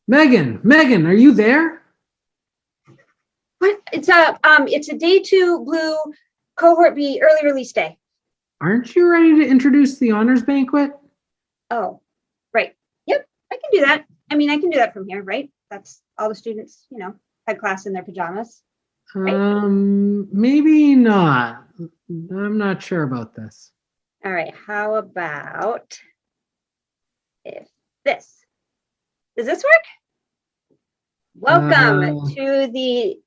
Megan, are you there? What? It's a day 2 blue cohort B early release day. Aren't you ready to introduce the honors banquet? Oh, right. Yep, I can do that. I mean, I can do that from here, right? That's all the students, had class in their pajamas. Right? Maybe not. I'm not sure about this. All right, how about if this? Does this work? Welcome to the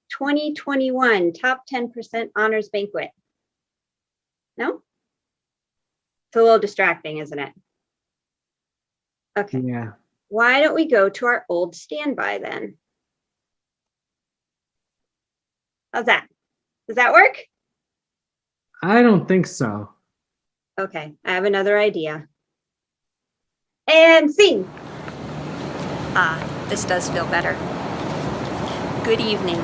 2021 Top 10% Honors Banquet. No? It's a little distracting, isn't it? Okay. Yeah. Why don't we go to our old standby then? How's that? Does that work? I don't think so. Okay, I have another idea. And scene. This does feel better. Good evening.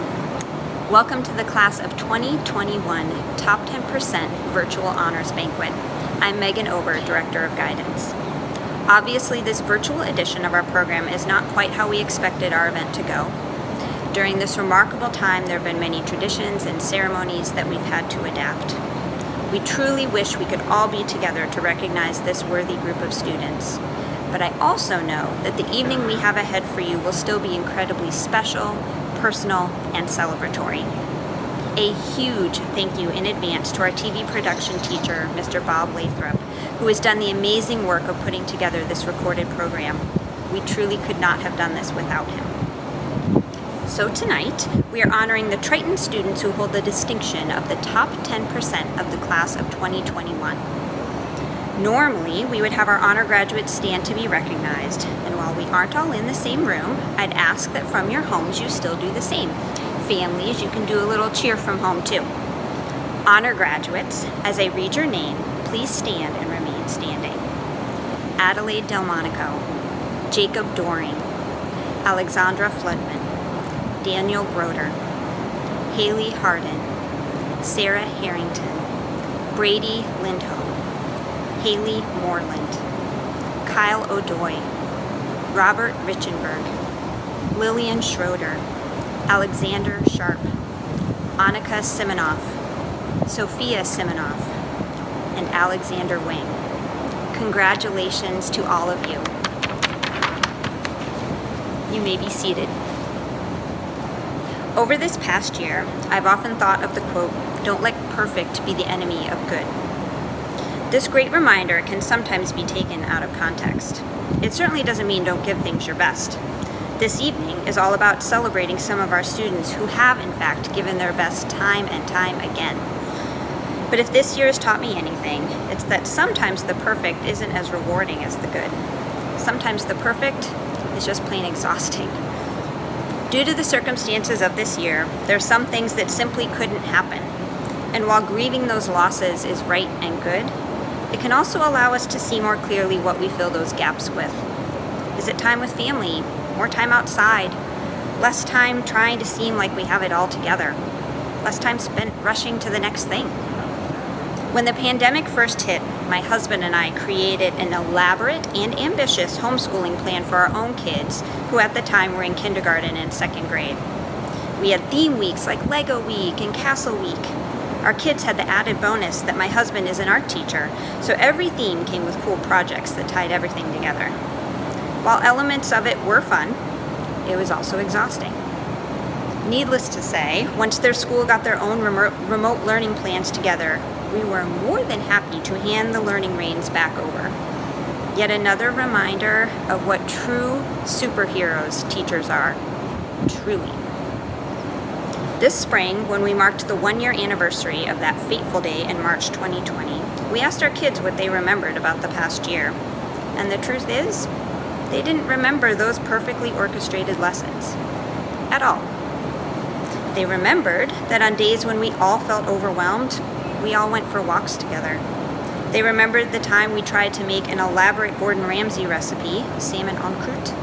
Welcome to the class of 2021 Top 10% Virtual Honors Banquet. I'm Megan Ober, Director of Guidance. Obviously, this virtual edition of our program is not quite how we expected our event to go. During this remarkable time, there have been many traditions and ceremonies that we've had to adapt. We truly wish we could all be together to recognize this worthy group of students. But I also know that the evening we have ahead for you will still be incredibly special, personal, and celebratory. A huge thank you in advance to our TV production teacher, Mr. Bob Lathrop, who has done the amazing work of putting together this recorded program. We truly could not have done this without him. So tonight, we are honoring the Triton students who hold the distinction of the top 10% of the class of 2021. Normally, we would have our honor graduates stand to be recognized, and while we aren't all in the same room, I'd ask that from your homes you still do the same. Families, you can do a little cheer from home too. Honor graduates, as I read your name, please stand and remain standing. Adelaide Delmonico, Jacob Doring, Alexandra Floodman, Daniel Broder, Haley Hardin, Sarah Harrington, Brady Lindholm, Haley Moreland, Kyle O'Doy, Robert Richenberg, Lillian Schroeder, Alexander Sharp, Annika Simonoff, Sophia Simonoff, and Alexander Wing. Congratulations to all of you. You may be seated. Over this past year, I've often thought of the quote, "Don't let perfect be the enemy of good." This great reminder can sometimes be taken out of context. It certainly doesn't mean don't give things your best. This evening is all about celebrating some of our students who have, in fact, given their best time and time again. But if this year has taught me anything, it's that sometimes the perfect isn't as rewarding as the good. Sometimes the perfect is just plain exhausting. Due to the circumstances of this year, there are some things that simply couldn't happen. And while grieving those losses is right and good, it can also allow us to see more clearly what we fill those gaps with. Is it time with family? More time outside? Less time trying to seem like we have it all together? Less time spent rushing to the next thing? When the pandemic first hit, my husband and I created an elaborate and ambitious homeschooling plan for our own kids, who at the time were in kindergarten and second grade. We had theme weeks like Lego Week and Castle Week. Our kids had the added bonus that my husband is an art teacher, so every theme came with cool projects that tied everything together. While elements of it were fun, it was also exhausting. Needless to say, once their school got their own remote learning plans together, we were more than happy to hand the learning reins back over. Yet another reminder of what true superheroes teachers are. Truly. This spring, when we marked the 1-year anniversary of that fateful day in March 2020, we asked our kids what they remembered about the past year. And the truth is, they didn't remember those perfectly orchestrated lessons at all. They remembered that on days when we all felt overwhelmed, we all went for walks together. They remembered the time we tried to make an elaborate Gordon Ramsay recipe, salmon en croûte,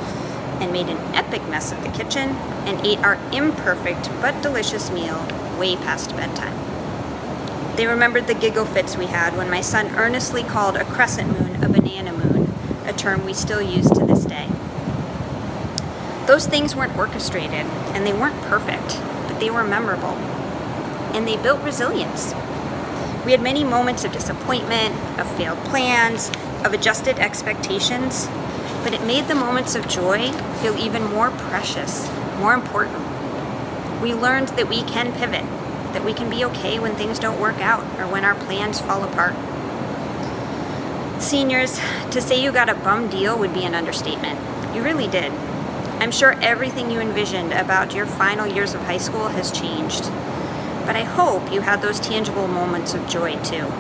and made an epic mess of the kitchen and ate our imperfect but delicious meal way past bedtime. They remembered the giggle fits we had when my son earnestly called a crescent moon a banana moon, a term we still use to this day. Those things weren't orchestrated, and they weren't perfect, but they were memorable. And they built resilience. We had many moments of disappointment, of failed plans, of adjusted expectations, but it made the moments of joy feel even more precious, more important. We learned that we can pivot, that we can be okay when things don't work out or when our plans fall apart. Seniors, to say you got a bum deal would be an understatement. You really did. I'm sure everything you envisioned about your final years of high school has changed. But I hope you had those tangible moments of joy too.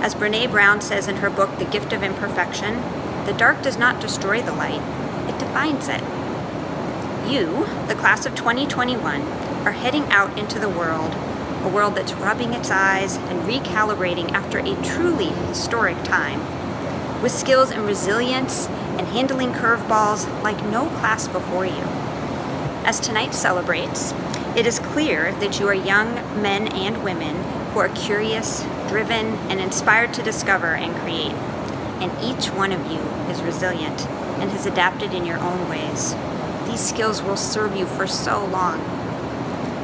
As Brené Brown says in her book, The Gift of Imperfection, the dark does not destroy the light, it defines it. You, the class of 2021, are heading out into the world, a world that's rubbing its eyes and recalibrating after a truly historic time, with skills in resilience and handling curveballs like no class before you. As tonight celebrates, it is clear that you are young men and women who are curious, driven, and inspired to discover and create. And each one of you is resilient and has adapted in your own ways. These skills will serve you for so long.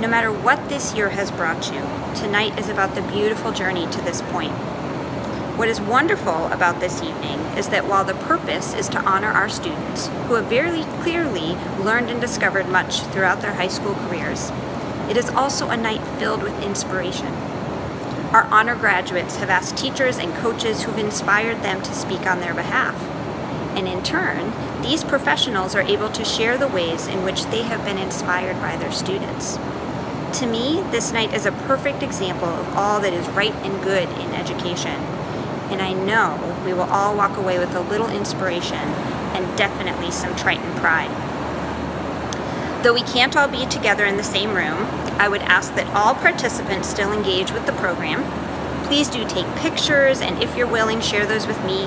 No matter what this year has brought you, tonight is about the beautiful journey to this point. What is wonderful about this evening is that while the purpose is to honor our students, who have very clearly learned and discovered much throughout their high school careers, it is also a night filled with inspiration. Our honor graduates have asked teachers and coaches who've inspired them to speak on their behalf. And in turn, these professionals are able to share the ways in which they have been inspired by their students. To me, this night is a perfect example of all that is right and good in education. And I know we will all walk away with a little inspiration and definitely some Triton pride. Though we can't all be together in the same room, I would ask that all participants still engage with the program. Please do take pictures, and if you're willing, share those with me.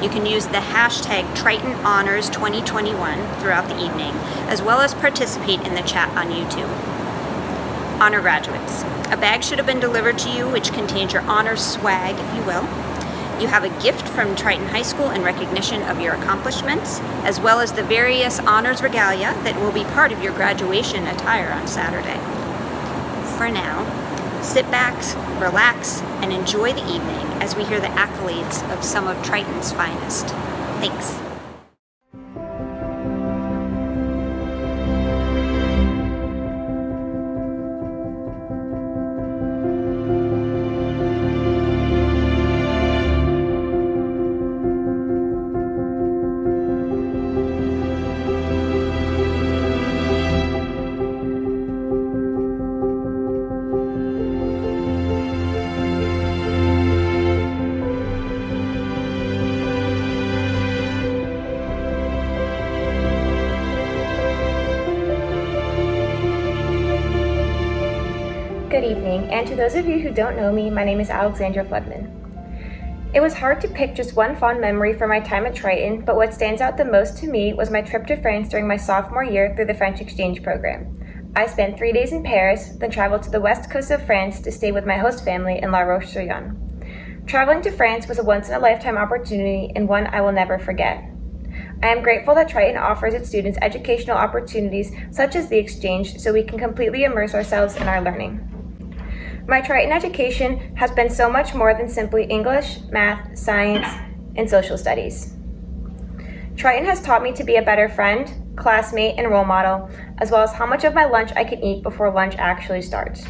You can use the hashtag TritonHonors2021 throughout the evening, as well as participate in the chat on YouTube. Honor graduates, a bag should have been delivered to you which contains your honors swag, if you will. You have a gift from Triton High School in recognition of your accomplishments, as well as the various honors regalia that will be part of your graduation attire on Saturday. For now, sit back, relax, and enjoy the evening as we hear the accolades of some of Triton's finest. Thanks. Good evening, and to those of you who don't know me, my name is Alexandra Floodman. It was hard to pick just one fond memory from my time at Triton, but what stands out the most to me was my trip to France during my sophomore year through the French exchange program. I spent 3 days in Paris, then traveled to the west coast of France to stay with my host family in La Roche-sur-Yon. Traveling to France was a once-in-a-lifetime opportunity and one I will never forget. I am grateful that Triton offers its students educational opportunities such as the exchange so we can completely immerse ourselves in our learning. My Triton education has been so much more than simply English, math, science, and social studies. Triton has taught me to be a better friend, classmate, and role model, as well as how much of my lunch I can eat before lunch actually starts.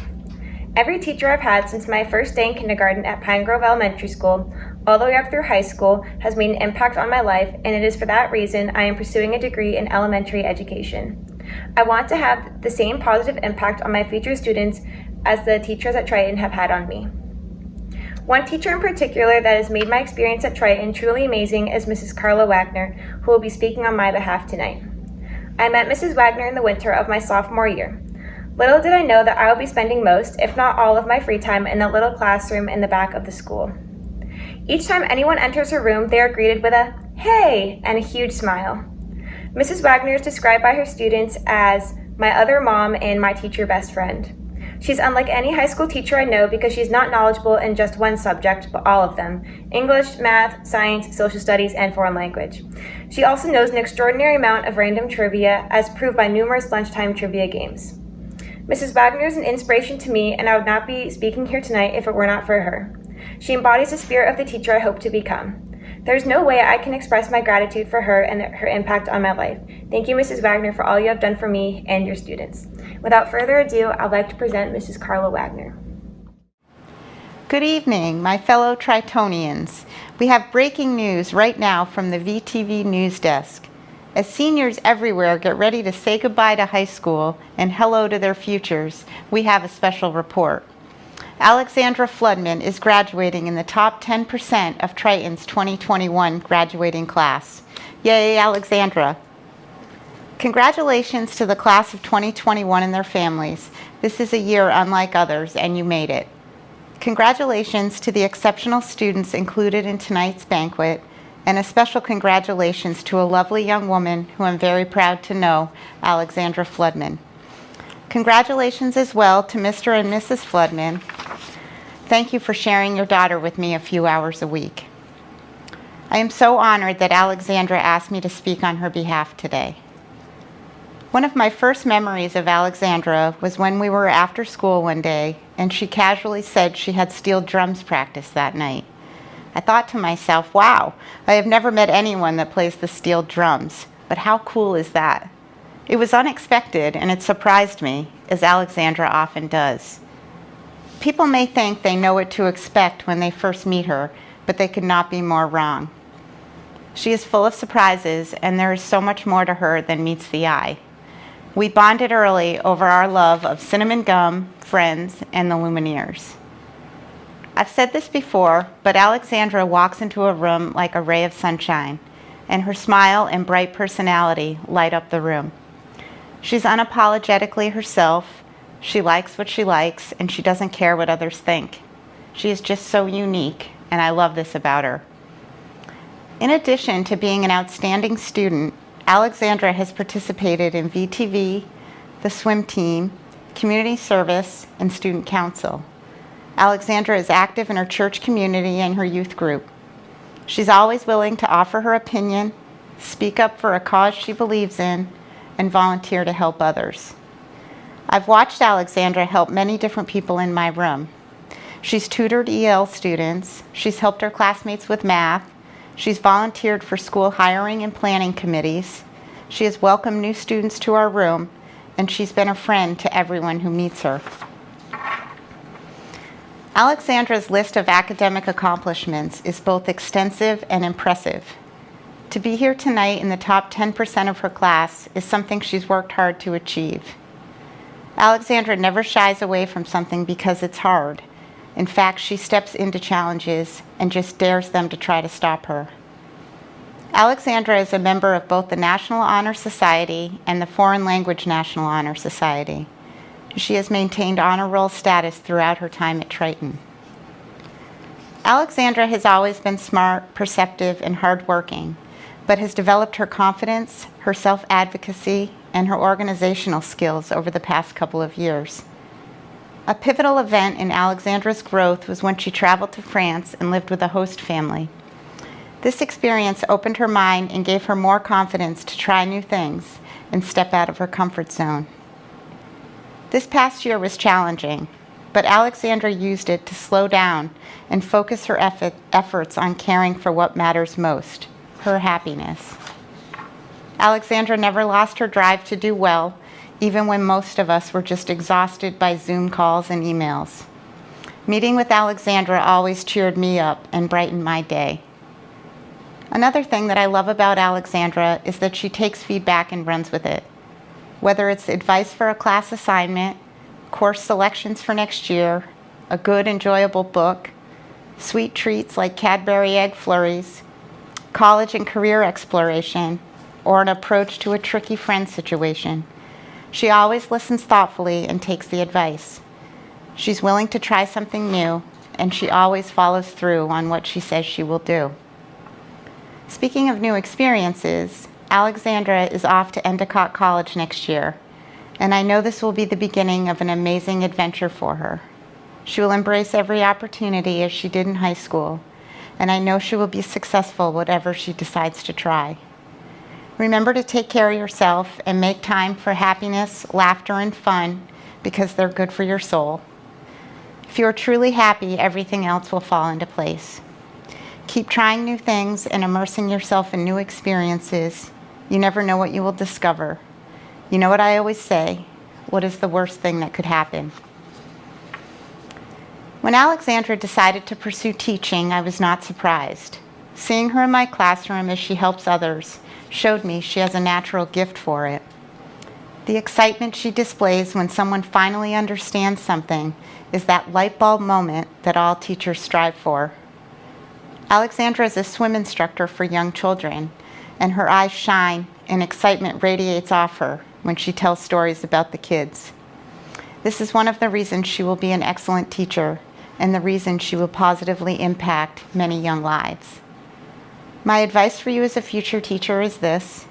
Every teacher I've had since my first day in kindergarten at Pine Grove Elementary School, all the way up through high school, has made an impact on my life, and it is for that reason I am pursuing a degree in elementary education. I want to have the same positive impact on my future students as the teachers at Triton have had on me. One teacher in particular that has made my experience at Triton truly amazing is Mrs. Carla Wagner, who will be speaking on my behalf tonight. I met Mrs. Wagner in the winter of my sophomore year. Little did I know that I will be spending most, if not all, of my free time in the little classroom in the back of the school. Each time anyone enters her room, they are greeted with a "Hey!" and a huge smile. Mrs. Wagner is described by her students as my other mom and my teacher best friend. She's unlike any high school teacher I know because she's not knowledgeable in just one subject, but all of them: English, math, science, social studies, and foreign language. She also knows an extraordinary amount of random trivia, as proved by numerous lunchtime trivia games. Mrs. Wagner is an inspiration to me, and I would not be speaking here tonight if it were not for her. She embodies the spirit of the teacher I hope to become. There's no way I can express my gratitude for her and her impact on my life. Thank you, Mrs. Wagner, for all you have done for me and your students. Without further ado, I'd like to present Mrs. Carla Wagner. Good evening, my fellow Tritonians. We have breaking news right now from the VTV News Desk. As seniors everywhere get ready to say goodbye to high school and hello to their futures, we have a special report. Alexandra Floodman is graduating in the top 10% of Triton's 2021 graduating class. Yay, Alexandra! Congratulations to the class of 2021 and their families. This is a year unlike others, and you made it. Congratulations to the exceptional students included in tonight's banquet, and a special congratulations to a lovely young woman who I'm very proud to know, Alexandra Floodman. Congratulations as well to Mr. and Mrs. Floodman. Thank you for sharing your daughter with me a few hours a week. I am so honored that Alexandra asked me to speak on her behalf today. One of my first memories of Alexandra was when we were after school one day and she casually said she had steel drums practice that night. I thought to myself, wow, I have never met anyone that plays the steel drums, but how cool is that? It was unexpected and it surprised me, as Alexandra often does. People may think they know what to expect when they first meet her, but they could not be more wrong. She is full of surprises, and there is so much more to her than meets the eye. We bonded early over our love of cinnamon gum, Friends, and the Lumineers. I've said this before, but Alexandra walks into a room like a ray of sunshine, and her smile and bright personality light up the room. She's unapologetically herself, she likes what she likes, and she doesn't care what others think. She is just so unique, and I love this about her. In addition to being an outstanding student, Alexandra has participated in VTV, the swim team, community service, and student council. Alexandra is active in her church community and her youth group. She's always willing to offer her opinion, speak up for a cause she believes in, and volunteer to help others. I've watched Alexandra help many different people in my room. She's tutored EL students, she's helped her classmates with math, she's volunteered for school hiring and planning committees, she has welcomed new students to our room, and she's been a friend to everyone who meets her. Alexandra's list of academic accomplishments is both extensive and impressive. To be here tonight in the top 10% of her class is something she's worked hard to achieve. Alexandra never shies away from something because it's hard. In fact, she steps into challenges and just dares them to try to stop her. Alexandra is a member of both the National Honor Society and the Foreign Language National Honor Society. She has maintained honor roll status throughout her time at Triton. Alexandra has always been smart, perceptive, and hardworking, but has developed her confidence, her self-advocacy, and her organizational skills over the past couple of years. A pivotal event in Alexandra's growth was when she traveled to France and lived with a host family. This experience opened her mind and gave her more confidence to try new things and step out of her comfort zone. This past year was challenging, but Alexandra used it to slow down and focus her efforts on caring for what matters most, her happiness. Alexandra never lost her drive to do well, even when most of us were just exhausted by Zoom calls and emails. Meeting with Alexandra always cheered me up and brightened my day. Another thing that I love about Alexandra is that she takes feedback and runs with it. Whether it's advice for a class assignment, course selections for next year, a good, enjoyable book, sweet treats like Cadbury egg flurries, college and career exploration, or an approach to a tricky friend situation, she always listens thoughtfully and takes the advice. She's willing to try something new, and she always follows through on what she says she will do. Speaking of new experiences, Alexandra is off to Endicott College next year. and I know this will be the beginning of an amazing adventure for her. She will embrace every opportunity as she did in high school, and I know she will be successful whatever she decides to try. Remember to take care of yourself and make time for happiness, laughter, and fun because they're good for your soul. If you are truly happy, everything else will fall into place. Keep trying new things and immersing yourself in new experiences. You never know what you will discover. You know what I always say, what is the worst thing that could happen? When Alexandra decided to pursue teaching, I was not surprised. Seeing her in my classroom as she helps others showed me she has a natural gift for it. The excitement she displays when someone finally understands something is that light bulb moment that all teachers strive for. Alexandra is a swim instructor for young children, and her eyes shine and excitement radiates off her when she tells stories about the kids. This is one of the reasons she will be an excellent teacher and the reason she will positively impact many young lives. My advice for you as a future teacher is this: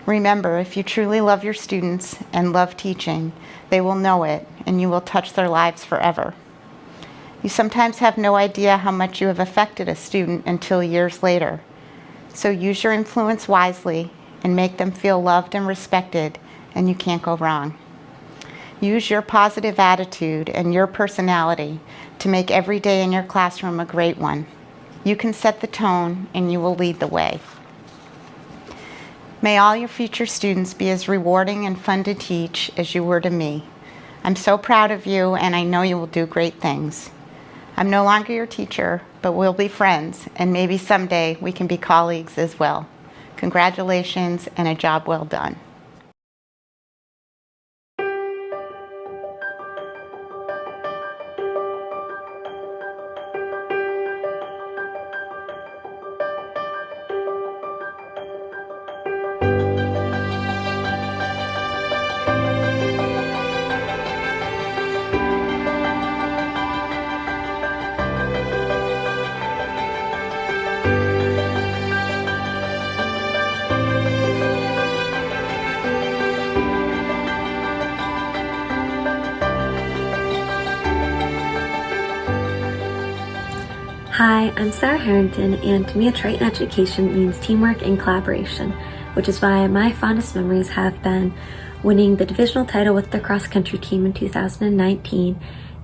remember, if you truly love your students and love teaching, they will know it and you will touch their lives forever. You sometimes have no idea how much you have affected a student until years later. So use your influence wisely and make them feel loved and respected, and you can't go wrong. Use your positive attitude and your personality to make every day in your classroom a great one. You can set the tone and you will lead the way. May all your future students be as rewarding and fun to teach as you were to me. I'm so proud of you and I know you will do great things. I'm no longer your teacher, but we'll be friends, and maybe someday we can be colleagues as well. Congratulations and a job well done. Hi, I'm Sarah Harrington, and to me, a Triton education means teamwork and collaboration, which is why my fondest memories have been winning the divisional title with the cross-country team in 2019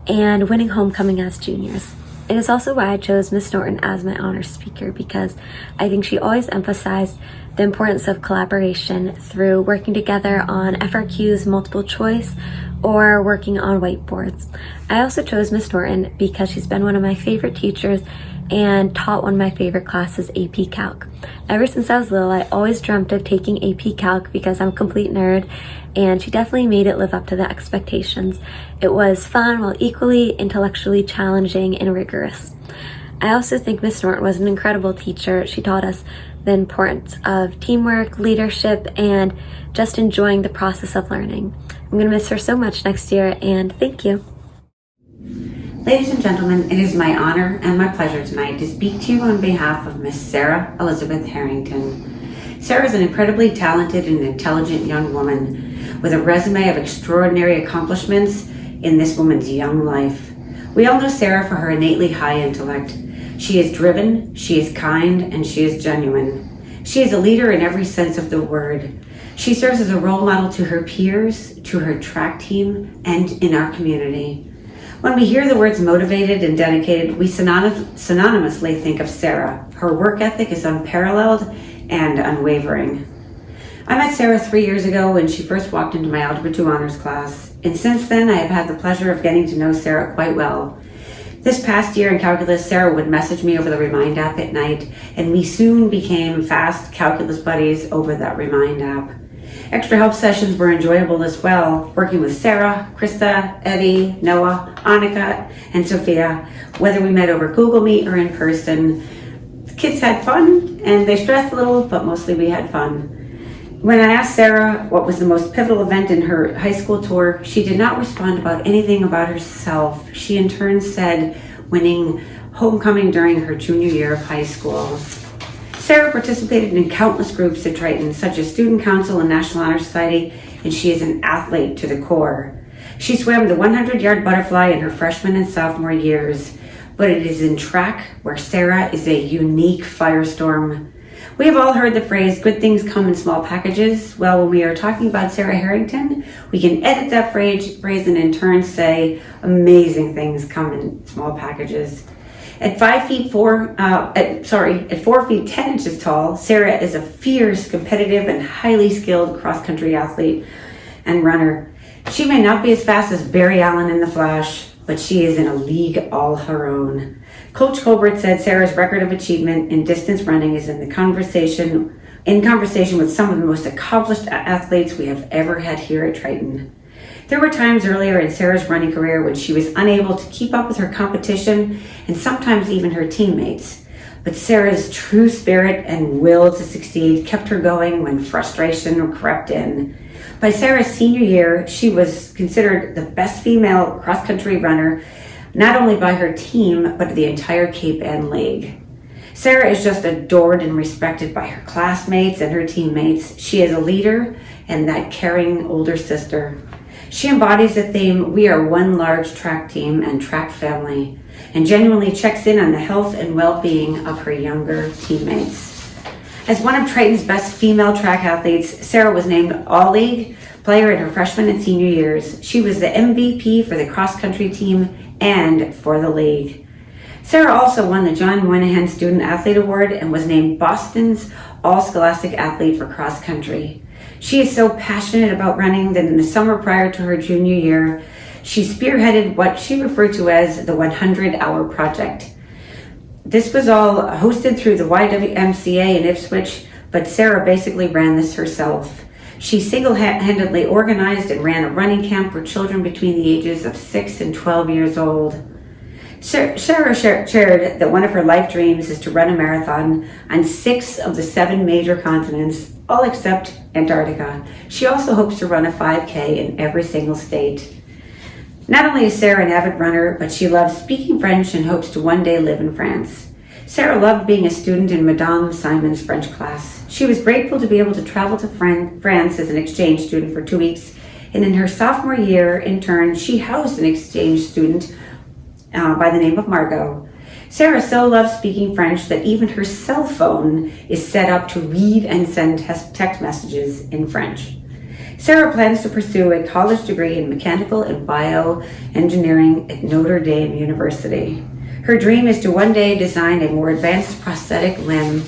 and winning homecoming as juniors. It is also why I chose Miss Norton as my honors speaker, because I think she always emphasized the importance of collaboration through working together on FRQs, multiple choice, or working on whiteboards. I also chose Miss Norton because she's been one of my favorite teachers and taught one of my favorite classes, AP Calc. Ever since I was little, I always dreamt of taking AP Calc because I'm a complete nerd, and she definitely made it live up to the expectations. It was fun while equally intellectually challenging and rigorous. I also think Miss Norton was an incredible teacher. She taught us the importance of teamwork, leadership, and just enjoying the process of learning. I'm going to miss her so much next year, and thank you. Ladies and gentlemen, it is my honor and my pleasure tonight to speak to you on behalf of Miss Sarah Elizabeth Harrington. Sarah is an incredibly talented and intelligent young woman with a resume of extraordinary accomplishments in this woman's young life. We all know Sarah for her innately high intellect. She is driven, she is kind, and she is genuine. She is a leader in every sense of the word. She serves as a role model to her peers, to her track team, and in our community. When we hear the words motivated and dedicated, we synonymously think of Sarah. Her work ethic is unparalleled and unwavering. I met Sarah 3 years ago when she first walked into my Algebra 2 honors class, and since then I have had the pleasure of getting to know Sarah quite well. This past year in calculus, Sarah would message me over the Remind app at night, and we soon became fast calculus buddies over that Remind app. Extra help sessions were enjoyable as well, working with Sarah, Krista, Eddie, Noah, Annika, and Sophia, whether we met over Google Meet or in person. The kids had fun, and they stressed a little, but mostly we had fun. When I asked Sarah what was the most pivotal event in her high school tour, she did not respond about anything about herself. She in turn said winning homecoming during her junior year of high school. Sarah participated in countless groups at Triton, such as Student Council and National Honor Society, and she is an athlete to the core. She swam the 100-yard butterfly in her freshman and sophomore years, but it is in track where Sarah is a unique firestorm. We have all heard the phrase, good things come in small packages. Well, when we are talking about Sarah Harrington, we can edit that phrase and in turn say, amazing things come in small packages. At 4 feet 10 inches tall, Sarah is a fierce, competitive, and highly skilled cross-country athlete and runner. She may not be as fast as Barry Allen in the Flash, but she is in a league all her own. Coach Colbert said Sarah's record of achievement in distance running is in conversation with some of the most accomplished athletes we have ever had here at Triton. There were times earlier in Sarah's running career when she was unable to keep up with her competition and sometimes even her teammates. But Sarah's true spirit and will to succeed kept her going when frustration crept in. By Sarah's senior year, she was considered the best female cross-country runner, not only by her team, but the entire Cape Ann League. Sarah is just adored and respected by her classmates and her teammates. She is a leader and that caring older sister. She embodies the theme, we are one large track team and track family, and genuinely checks in on the health and well-being of her younger teammates. As one of Triton's best female track athletes, Sarah was named All-League player in her freshman and senior years. She was the MVP for the cross-country team and for the league. Sarah also won the John Moynihan Student Athlete Award and was named Boston's All-Scholastic Athlete for cross-country. She is so passionate about running that in the summer prior to her junior year, she spearheaded what she referred to as the 100-hour project. This was all hosted through the YWMCA in Ipswich, but Sarah basically ran this herself. She single-handedly organized and ran a running camp for children between the ages of 6 and 12 years old. Sarah shared that one of her life dreams is to run a marathon on 6 of the 7 major continents, all except Antarctica. She also hopes to run a 5K in every single state. Not only is Sarah an avid runner, but she loves speaking French and hopes to one day live in France. Sarah loved being a student in Madame Simon's French class. She was grateful to be able to travel to France as an exchange student for 2 weeks, and in her sophomore year, in turn, she housed an exchange student by the name of Margot. Sarah so loves speaking French that even her cell phone is set up to read and send text messages in French. Sarah plans to pursue a college degree in mechanical and bioengineering at Notre Dame University. Her dream is to one day design a more advanced prosthetic limb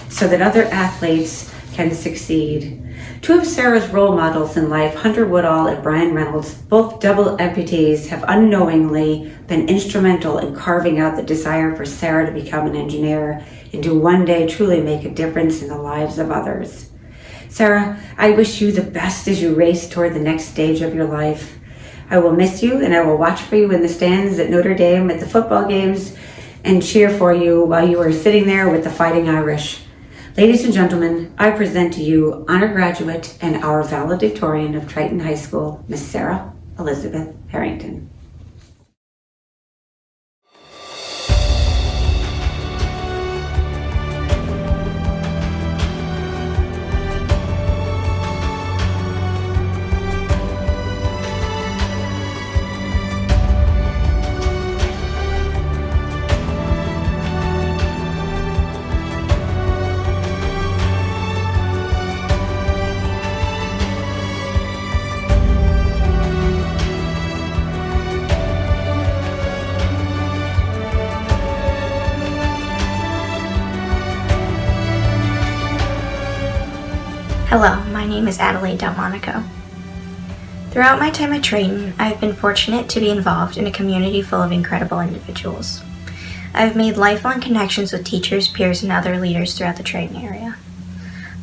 so that other athletes can succeed. 2 of Sarah's role models in life, Hunter Woodall and Brian Reynolds, both double amputees, have unknowingly been instrumental in carving out the desire for Sarah to become an engineer and to one day truly make a difference in the lives of others. Sarah, I wish you the best as you race toward the next stage of your life. I will miss you, and I will watch for you in the stands at Notre Dame at the football games and cheer for you while you are sitting there with the Fighting Irish. Ladies and gentlemen, I present to you honor graduate and our valedictorian of Triton High School, Miss Sarah Elizabeth Harrington. Hello, my name is Adelaide Delmonico. Throughout my time at Triton, I've been fortunate to be involved in a community full of incredible individuals. I've made lifelong connections with teachers, peers, and other leaders throughout the Triton area.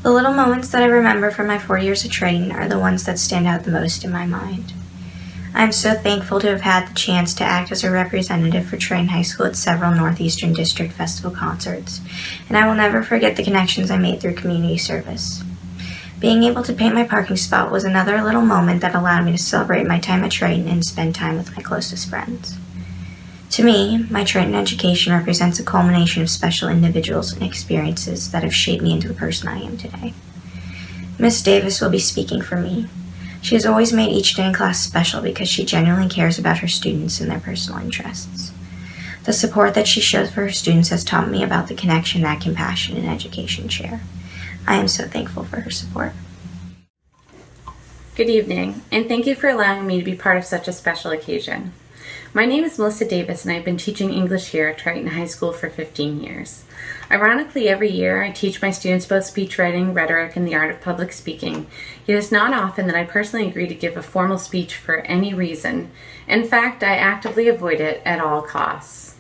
The little moments that I remember from my 4 years at Triton are the ones that stand out the most in my mind. I'm so thankful to have had the chance to act as a representative for Triton High School at several Northeastern District Festival concerts, and I will never forget the connections I made through community service. Being able to paint my parking spot was another little moment that allowed me to celebrate my time at Triton and spend time with my closest friends. To me, my Triton education represents a culmination of special individuals and experiences that have shaped me into the person I am today. Miss Davis will be speaking for me. She has always made each day in class special because she genuinely cares about her students and their personal interests. The support that she shows for her students has taught me about the connection that compassion and education share. I am so thankful for her support. Good evening, and thank you for allowing me to be part of such a special occasion. My name is Melissa Davis, and I've been teaching English here at Triton High School for 15 years. Ironically, every year I teach my students about speech writing, rhetoric, and the art of public speaking, yet it's not often that I personally agree to give a formal speech for any reason. In fact, I actively avoid it at all costs.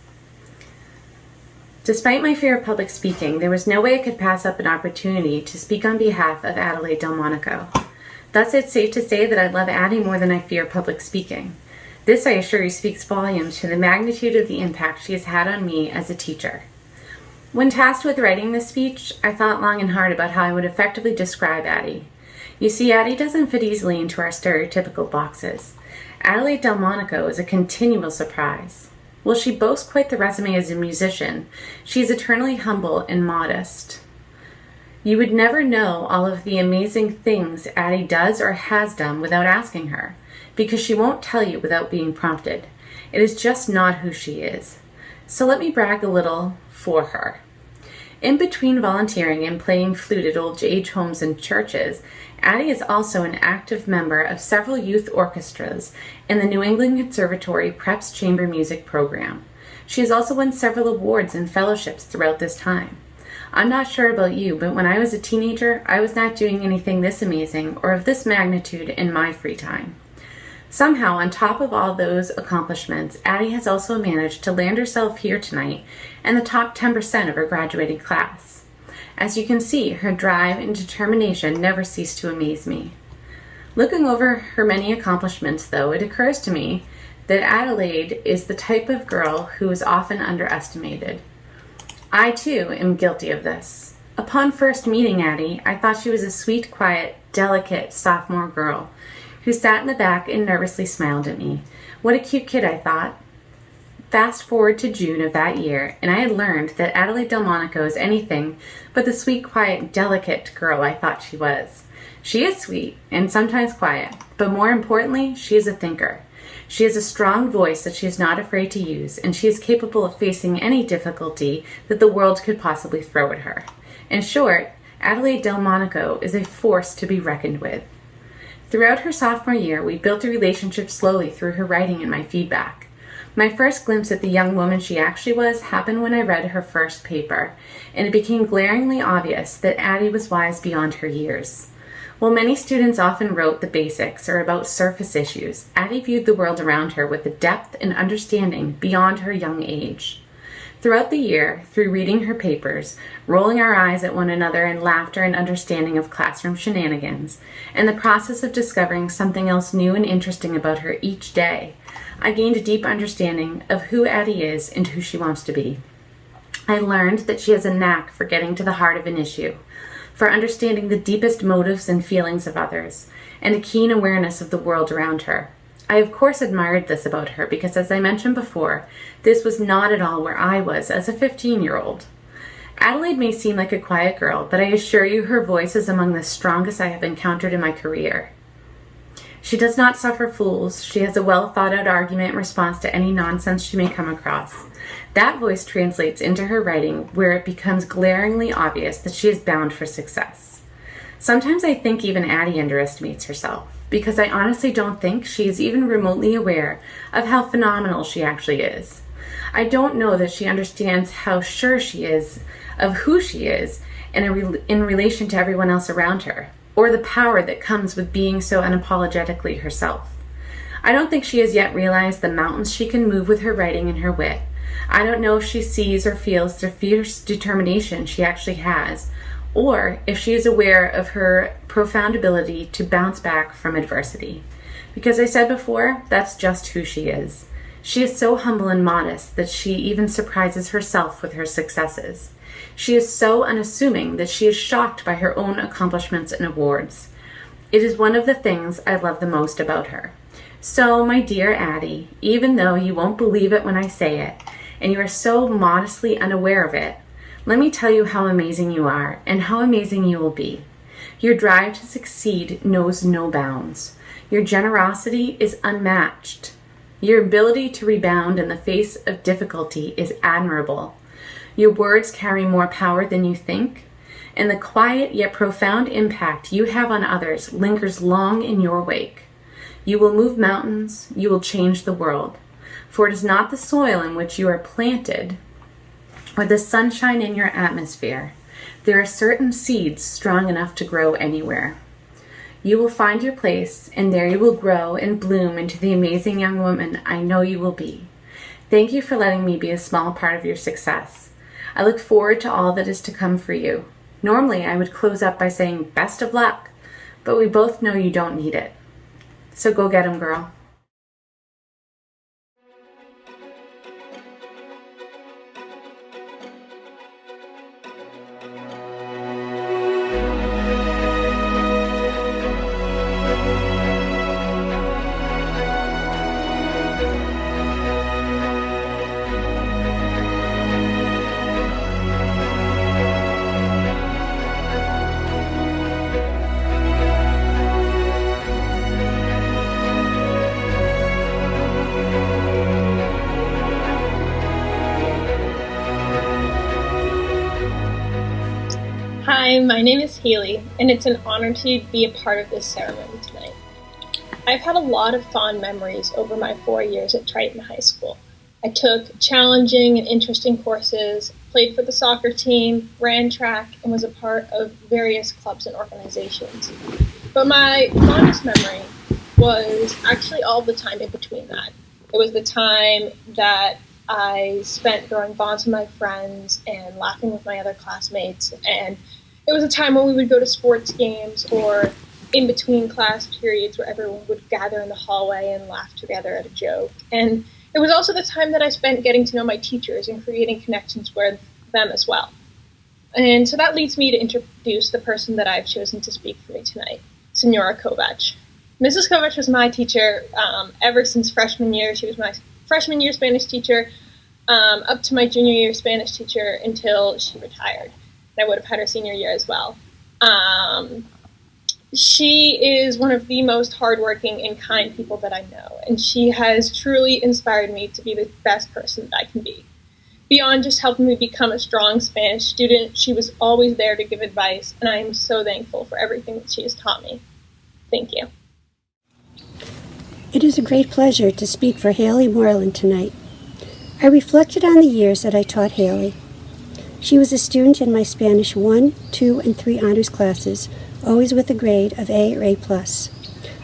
Despite my fear of public speaking, there was no way I could pass up an opportunity to speak on behalf of Adelaide Delmonico. Thus, it's safe to say that I love Addie more than I fear public speaking. This, I assure you, speaks volumes to the magnitude of the impact she has had on me as a teacher. When tasked with writing this speech, I thought long and hard about how I would effectively describe Addie. You see, Addie doesn't fit easily into our stereotypical boxes. Adelaide Delmonico is a continual surprise. While she boasts quite the resume as a musician, she is eternally humble and modest. You would never know all of the amazing things Addie does or has done without asking her, because she won't tell you without being prompted. It is just not who she is. So let me brag a little for her. In between volunteering and playing flute at old age homes and churches, Addie is also an active member of several youth orchestras in the New England Conservatory Preps Chamber Music Program. She has also won several awards and fellowships throughout this time. I'm not sure about you, but when I was a teenager, I was not doing anything this amazing or of this magnitude in my free time. Somehow, on top of all those accomplishments, Addie has also managed to land herself here tonight in the top 10% of her graduating class. As you can see, her drive and determination never cease to amaze me. Looking over her many accomplishments, though, it occurs to me that Adelaide is the type of girl who is often underestimated. I, too, am guilty of this. Upon first meeting Addie, I thought she was a sweet, quiet, delicate sophomore girl who sat in the back and nervously smiled at me. What a cute kid, I thought. Fast forward to June of that year, and I had learned that Adelaide Delmonico is anything but the sweet, quiet, delicate girl I thought she was. She is sweet and sometimes quiet, but more importantly, she is a thinker. She has a strong voice that she is not afraid to use, and she is capable of facing any difficulty that the world could possibly throw at her. In short, Adelaide Delmonico is a force to be reckoned with. Throughout her sophomore year, we built a relationship slowly through her writing and my feedback. My first glimpse at the young woman she actually was happened when I read her first paper, and it became glaringly obvious that Addie was wise beyond her years. While many students often wrote the basics or about surface issues, Addie viewed the world around her with a depth and understanding beyond her young age. Throughout the year, through reading her papers, rolling our eyes at one another in laughter and understanding of classroom shenanigans, and the process of discovering something else new and interesting about her each day, I gained a deep understanding of who Addie is and who she wants to be. I learned that she has a knack for getting to the heart of an issue, for understanding the deepest motives and feelings of others, and a keen awareness of the world around her. I of course admired this about her because, as I mentioned before, this was not at all where I was as a 15-year-old. Adelaide may seem like a quiet girl, but I assure you her voice is among the strongest I have encountered in my career. She does not suffer fools. She has a well-thought-out argument in response to any nonsense she may come across. That voice translates into her writing, where it becomes glaringly obvious that she is bound for success. Sometimes I think even Addie underestimates herself, because I honestly don't think she is even remotely aware of how phenomenal she actually is. I don't know that she understands how sure she is of who she is in relation to everyone else around her, or the power that comes with being so unapologetically herself. I don't think she has yet realized the mountains she can move with her writing and her wit. I don't know if she sees or feels the fierce determination she actually has, or if she is aware of her profound ability to bounce back from adversity. Because I said before, that's just who she is. She is so humble and modest that she even surprises herself with her successes. She is so unassuming that she is shocked by her own accomplishments and awards. It is one of the things I love the most about her. So, my dear Addie, even though you won't believe it when I say it, and you are so modestly unaware of it, let me tell you how amazing you are and how amazing you will be. Your drive to succeed knows no bounds. Your generosity is unmatched. Your ability to rebound in the face of difficulty is admirable. Your words carry more power than you think, and the quiet yet profound impact you have on others lingers long in your wake. You will move mountains, you will change the world, for it is not the soil in which you are planted or the sunshine in your atmosphere. There are certain seeds strong enough to grow anywhere. You will find your place, and there you will grow and bloom into the amazing young woman I know you will be. Thank you for letting me be a small part of your success. I look forward to all that is to come for you. Normally, I would close up by saying best of luck, but we both know you don't need it. So go get 'em, girl. Hi, my name is Haley, and it's an honor to be a part of this ceremony tonight. I've had a lot of fond memories over my 4 years at Triton High School. I took challenging and interesting courses, played for the soccer team, ran track, and was a part of various clubs and organizations. But my fondest memory was actually all the time in between that. It was the time that I spent growing bonds with my friends and laughing with my other classmates, and it was a time when we would go to sports games or in between class periods where everyone would gather in the hallway and laugh together at a joke. And it was also the time that I spent getting to know my teachers and creating connections with them as well. And so that leads me to introduce the person that I've chosen to speak for me tonight, Senora Kovac. Mrs. Kovac was my teacher ever since freshman year. She was my freshman year Spanish teacher up to my junior year Spanish teacher until she retired. I would have had her senior year as well. She is one of the most hardworking and kind people that I know, and she has truly inspired me to be the best person that I can be. Beyond just helping me become a strong Spanish student, she was always there to give advice, and I am so thankful for everything that she has taught me. Thank you. It is a great pleasure to speak for Haley Moreland tonight. I reflected on the years that I taught Haley. She was a student in my Spanish 1, 2, and 3 honors classes, always with a grade of A or A+.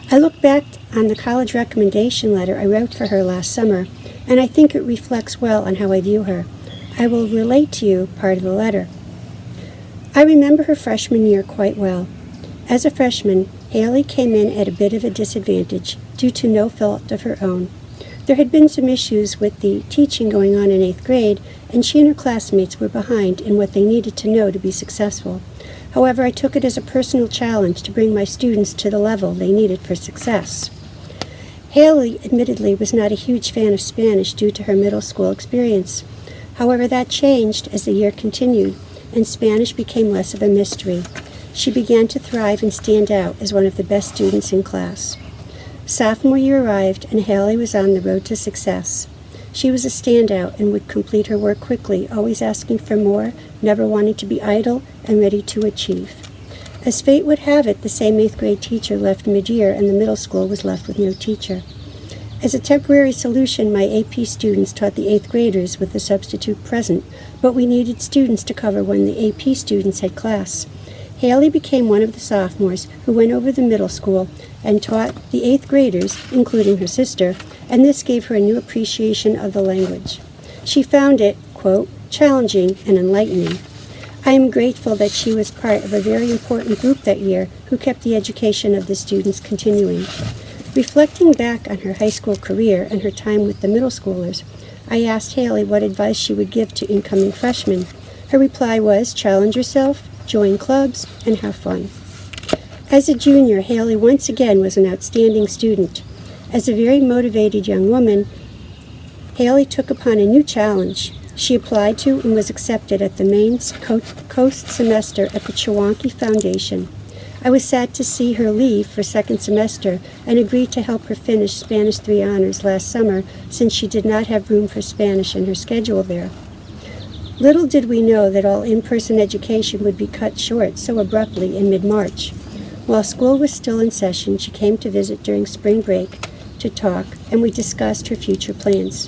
I look back on the college recommendation letter I wrote for her last summer, and I think it reflects well on how I view her. I will relate to you part of the letter. I remember her freshman year quite well. As a freshman, Haley came in at a bit of a disadvantage due to no fault of her own. There had been some issues with the teaching going on in 8th grade, and she and her classmates were behind in what they needed to know to be successful. However, I took it as a personal challenge to bring my students to the level they needed for success. Haley, admittedly, was not a huge fan of Spanish due to her middle school experience. However, that changed as the year continued, and Spanish became less of a mystery. She began to thrive and stand out as one of the best students in class. Sophomore year arrived, and Haley was on the road to success. She was a standout and would complete her work quickly, always asking for more, never wanting to be idle, and ready to achieve. As fate would have it, the same 8th grade teacher left mid-year, and the middle school was left with no teacher. As a temporary solution, my AP students taught the 8th graders with the substitute present, but we needed students to cover when the AP students had class. Haley became one of the sophomores who went over the middle school and taught the 8th graders, including her sister, and this gave her a new appreciation of the language. She found it, quote, challenging and enlightening. I am grateful that she was part of a very important group that year who kept the education of the students continuing. Reflecting back on her high school career and her time with the middle schoolers, I asked Haley what advice she would give to incoming freshmen. Her reply was, challenge yourself, join clubs, and have fun. As a junior, Haley once again was an outstanding student. As a very motivated young woman, Haley took upon a new challenge. She applied to and was accepted at the Maine Coast semester at the Chewonki Foundation. I was sad to see her leave for second semester and agreed to help her finish Spanish 3 honors last summer since she did not have room for Spanish in her schedule there. Little did we know that all in-person education would be cut short so abruptly in mid-March. While school was still in session, she came to visit during spring break to talk, and we discussed her future plans.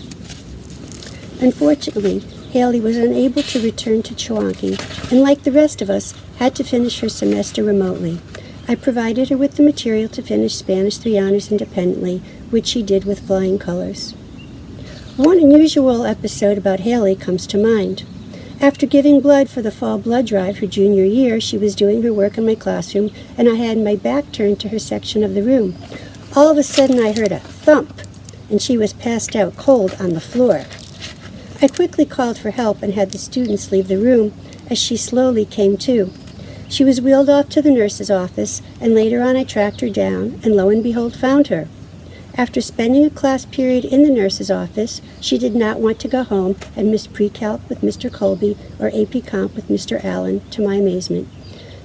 Unfortunately, Haley was unable to return to Chewonki, and like the rest of us, had to finish her semester remotely. I provided her with the material to finish Spanish 3 honors independently, which she did with flying colors. One unusual episode about Haley comes to mind. After giving blood for the fall blood drive her junior year, she was doing her work in my classroom, and I had my back turned to her section of the room. All of a sudden I heard a thump, and she was passed out cold on the floor. I quickly called for help and had the students leave the room as she slowly came to. She was wheeled off to the nurse's office, and later on I tracked her down and lo and behold found her. After spending a class period in the nurse's office, she did not want to go home and miss pre-calc with Mr. Colby or AP Comp with Mr. Allen, to my amazement.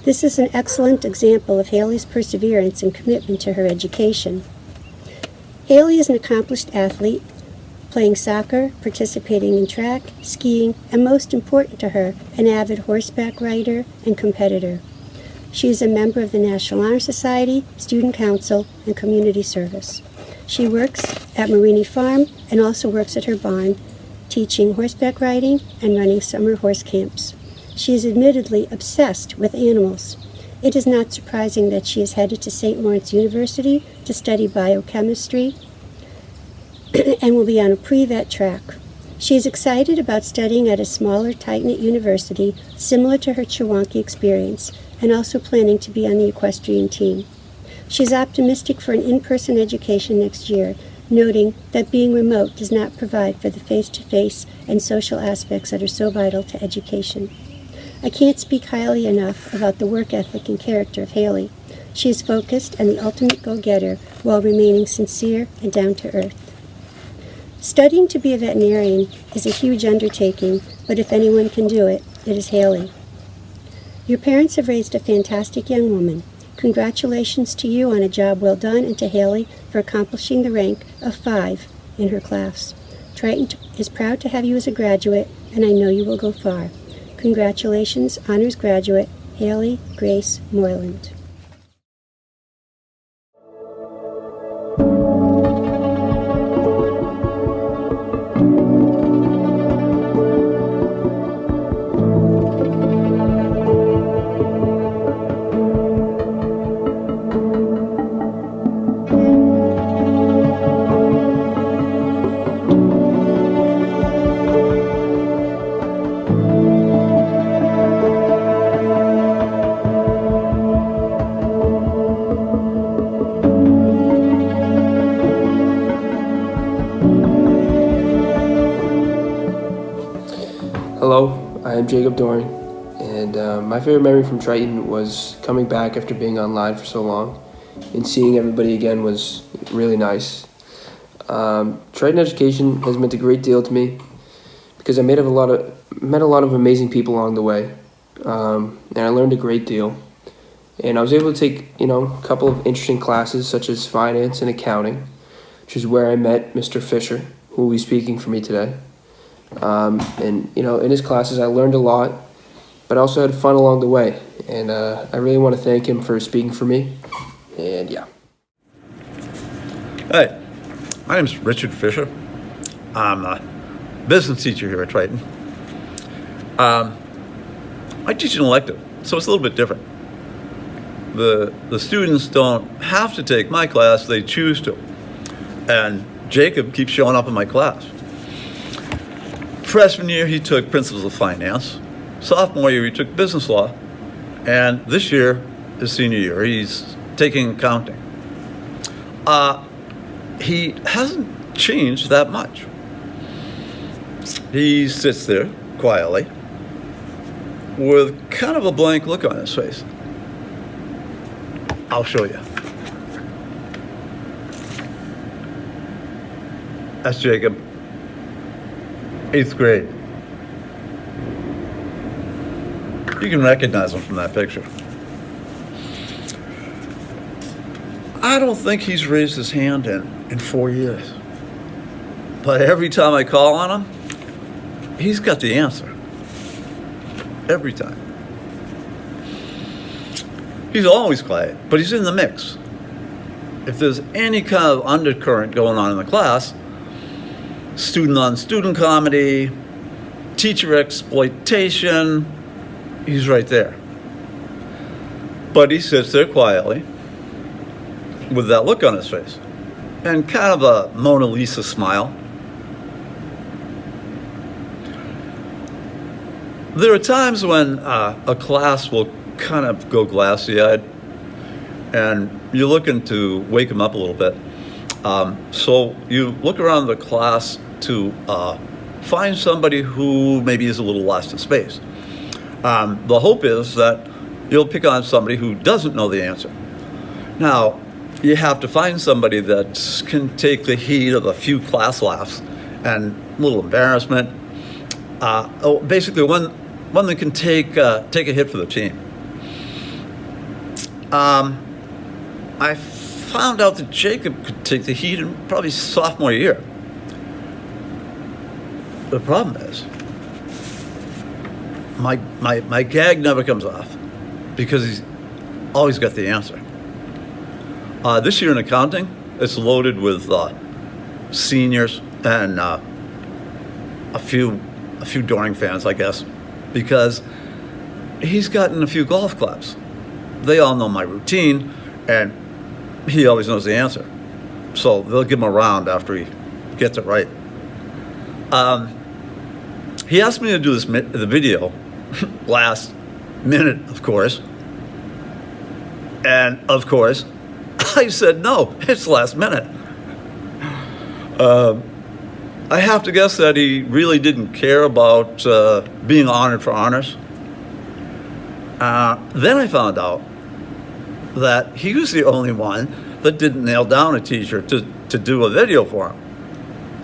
This is an excellent example of Haley's perseverance and commitment to her education. Haley is an accomplished athlete, playing soccer, participating in track, skiing, and most important to her, an avid horseback rider and competitor. She is a member of the National Honor Society, Student Council, and Community Service. She works at Marini Farm and also works at her barn, teaching horseback riding and running summer horse camps. She is admittedly obsessed with animals. It is not surprising that she is headed to St. Lawrence University to study biochemistry and will be on a pre-vet track. She is excited about studying at a smaller, tight-knit university similar to her Chewonki experience, and also planning to be on the equestrian team. She is optimistic for an in-person education next year, noting that being remote does not provide for the face-to-face and social aspects that are so vital to education. I can't speak highly enough about the work ethic and character of Haley. She is focused and the ultimate go-getter while remaining sincere and down-to-earth. Studying to be a veterinarian is a huge undertaking, but if anyone can do it, it is Haley. Your parents have raised a fantastic young woman. Congratulations to you on a job well done, and to Haley for accomplishing the rank of 5 in her class. Triton is proud to have you as a graduate, and I know you will go far. Congratulations, honors graduate, Haley Grace Moreland. Hello, I am Jacob Doring, and my favorite memory from Triton was coming back after being online for so long, and seeing everybody again was really nice. Triton education has meant a great deal to me because I met a lot of amazing people along the way, and I learned a great deal. And I was able to take a couple of interesting classes such as finance and accounting, which is where I met Mr. Fisher, who will be speaking for me today. And in his classes I learned a lot, but I also had fun along the way, and I really want to thank him for speaking for me. And yeah. Hey, my name is Richard Fisher. I'm a business teacher here at Triton. I teach an elective, so it's a little bit different. The students don't have to take my class, they choose to. And Jacob keeps showing up in my class. Freshman year, he took Principles of Finance. Sophomore year, he took Business Law. And this year, his senior year, he's taking accounting. He hasn't changed that much. He sits there quietly with kind of a blank look on his face. I'll show you. That's Jacob. 8th grade. You can recognize him from that picture. I don't think he's raised his hand in 4 years. But every time I call on him, he's got the answer. Every time. He's always quiet, but he's in the mix. If there's any kind of undercurrent going on in the class, student-on-student comedy, teacher exploitation, he's right there. But he sits there quietly with that look on his face and kind of a Mona Lisa smile. There are times when a class will kind of go glassy-eyed and you're looking to wake them up a little bit. So you look around the class to find somebody who maybe is a little lost in space. The hope is that you'll pick on somebody who doesn't know the answer. Now, you have to find somebody that can take the heat of a few class laughs and a little embarrassment. Basically, one that can take a hit for the team. I found out that Jacob could take the heat in probably sophomore year. The problem is, my gag never comes off because he's always got the answer. This year in accounting, it's loaded with seniors and a few Doring fans, I guess, because he's gotten a few golf clubs. They all know my routine, and he always knows the answer. So they'll give him a round after he gets it right. He asked me to do the video last minute, of course. And of course, I said, no, it's last minute. I have to guess that he really didn't care about being honored for honors. Then I found out that he was the only one that didn't nail down a teacher to do a video for him.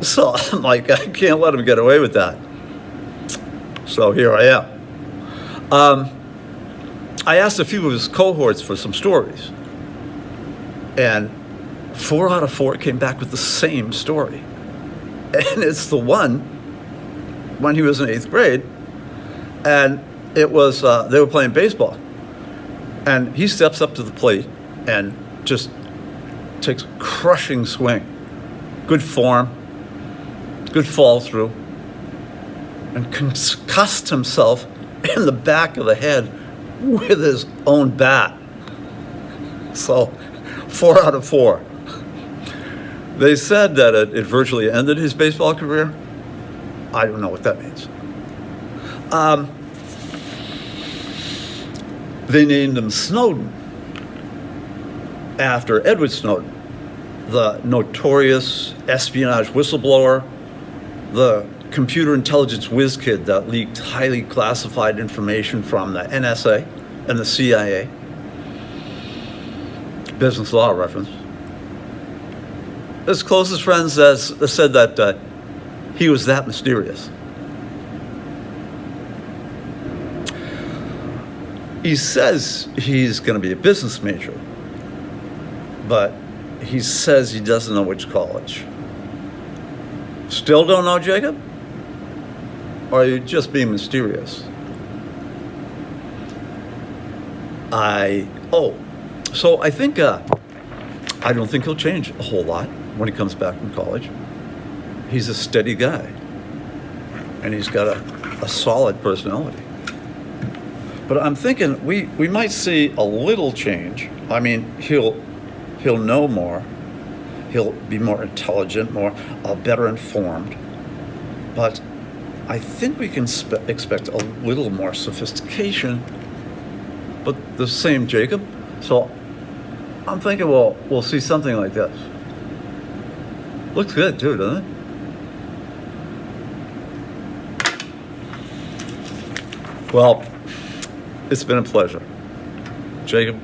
So I'm like, I can't let him get away with that. So here I am. I asked a few of his cohorts for some stories. And 4 out of 4 came back with the same story. And it's the one when he was in 8th grade. And it was, they were playing baseball. And he steps up to the plate and just takes a crushing swing. Good form, good fall through, and concussed himself in the back of the head with his own bat. So 4 out of 4. They said that it virtually ended his baseball career. I don't know what that means. They named him Snowden after Edward Snowden, the notorious espionage whistleblower, the computer intelligence whiz kid that leaked highly classified information from the NSA and the CIA. Business law reference. His closest friends said that he was that mysterious. He says he's going to be a business major, but he says he doesn't know which college. Still don't know, Jacob? Or are you just being mysterious? So I think, I don't think he'll change a whole lot when he comes back from college. He's a steady guy, and he's got a solid personality. But I'm thinking we might see a little change. I mean, he'll know more. He'll be more intelligent, better informed. But I think we can expect a little more sophistication. But the same Jacob. So I'm thinking we'll see something like this. Looks good too, doesn't it? Well, it's been a pleasure. Jacob,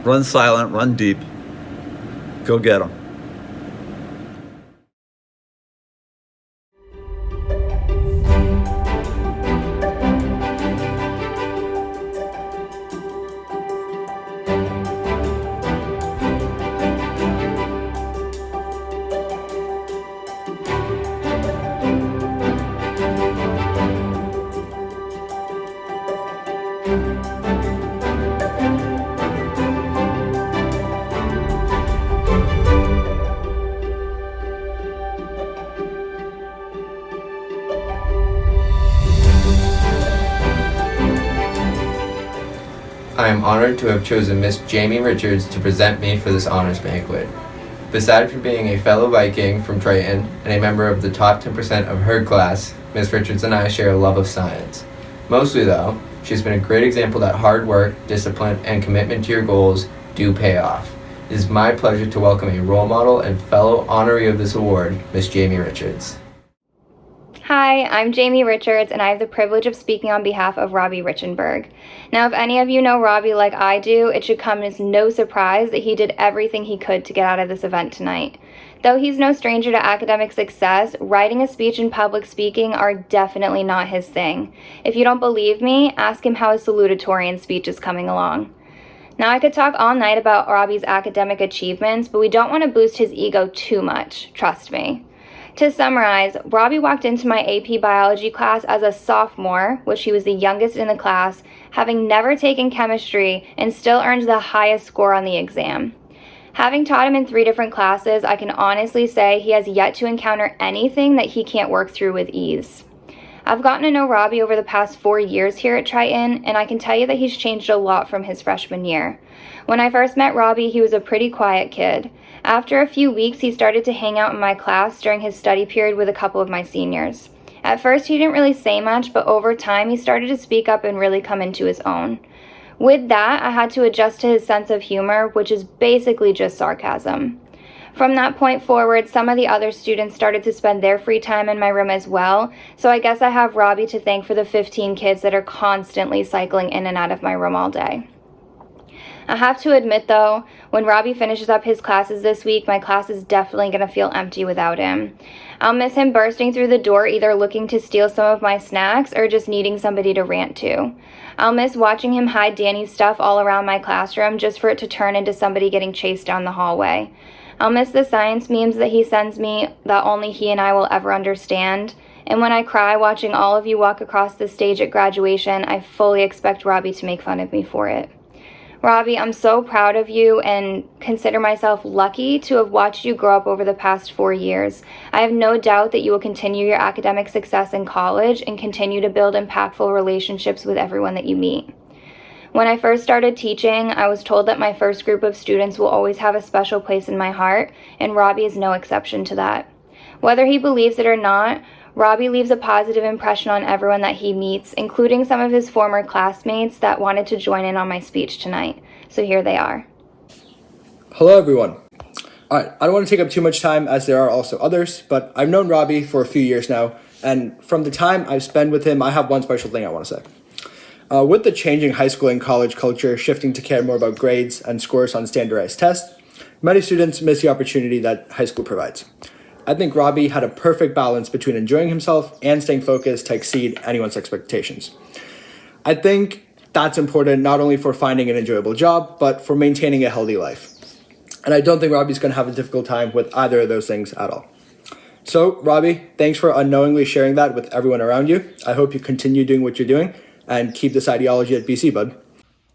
run silent, run deep. Go get 'em. I am honored to have chosen Miss Jamie Richards to present me for this honors banquet. Besides for being a fellow Viking from Triton and a member of the top 10% of her class, Miss Richards and I share a love of science. Mostly though, she's been a great example that hard work, discipline, and commitment to your goals do pay off. It is my pleasure to welcome a role model and fellow honoree of this award, Miss Jamie Richards. Hi, I'm Jamie Richards, and I have the privilege of speaking on behalf of Robbie Richenberg. Now, if any of you know Robbie like I do, it should come as no surprise that he did everything he could to get out of this event tonight. Though he's no stranger to academic success, writing a speech and public speaking are definitely not his thing. If you don't believe me, ask him how his salutatorian speech is coming along. Now, I could talk all night about Robbie's academic achievements, but we don't want to boost his ego too much, trust me. To summarize, Robbie walked into my AP biology class as a sophomore, which he was the youngest in the class, having never taken chemistry and still earned the highest score on the exam. Having taught him in 3 different classes, I can honestly say he has yet to encounter anything that he can't work through with ease. I've gotten to know Robbie over the past 4 years here at Triton, and I can tell you that he's changed a lot from his freshman year. When I first met Robbie, he was a pretty quiet kid. After a few weeks, he started to hang out in my class during his study period with a couple of my seniors. At first, he didn't really say much, but over time, he started to speak up and really come into his own. With that, I had to adjust to his sense of humor, which is basically just sarcasm. From that point forward, some of the other students started to spend their free time in my room as well, so I guess I have Robbie to thank for the 15 kids that are constantly cycling in and out of my room all day. I have to admit though, when Robbie finishes up his classes this week, my class is definitely going to feel empty without him. I'll miss him bursting through the door either looking to steal some of my snacks or just needing somebody to rant to. I'll miss watching him hide Danny's stuff all around my classroom just for it to turn into somebody getting chased down the hallway. I'll miss the science memes that he sends me that only he and I will ever understand. And when I cry watching all of you walk across the stage at graduation, I fully expect Robbie to make fun of me for it. Robbie, I'm so proud of you and consider myself lucky to have watched you grow up over the past 4 years. I have no doubt that you will continue your academic success in college and continue to build impactful relationships with everyone that you meet. When I first started teaching, I was told that my first group of students will always have a special place in my heart, and Robbie is no exception to that. Whether he believes it or not, Robbie leaves a positive impression on everyone that he meets, including some of his former classmates that wanted to join in on my speech tonight. So here they are. Hello, everyone. All right, I don't want to take up too much time as there are also others, but I've known Robbie for a few years now, and from the time I've spent with him, I have one special thing I want to say. With the changing high school and college culture shifting to care more about grades and scores on standardized tests, many students miss the opportunity that high school provides. I think Robbie had a perfect balance between enjoying himself and staying focused to exceed anyone's expectations. I think that's important not only for finding an enjoyable job, but for maintaining a healthy life. And I don't think Robbie's going to have a difficult time with either of those things at all. So, Robbie, thanks for unknowingly sharing that with everyone around you. I hope you continue doing what you're doing and keep this ideology at BC, bud.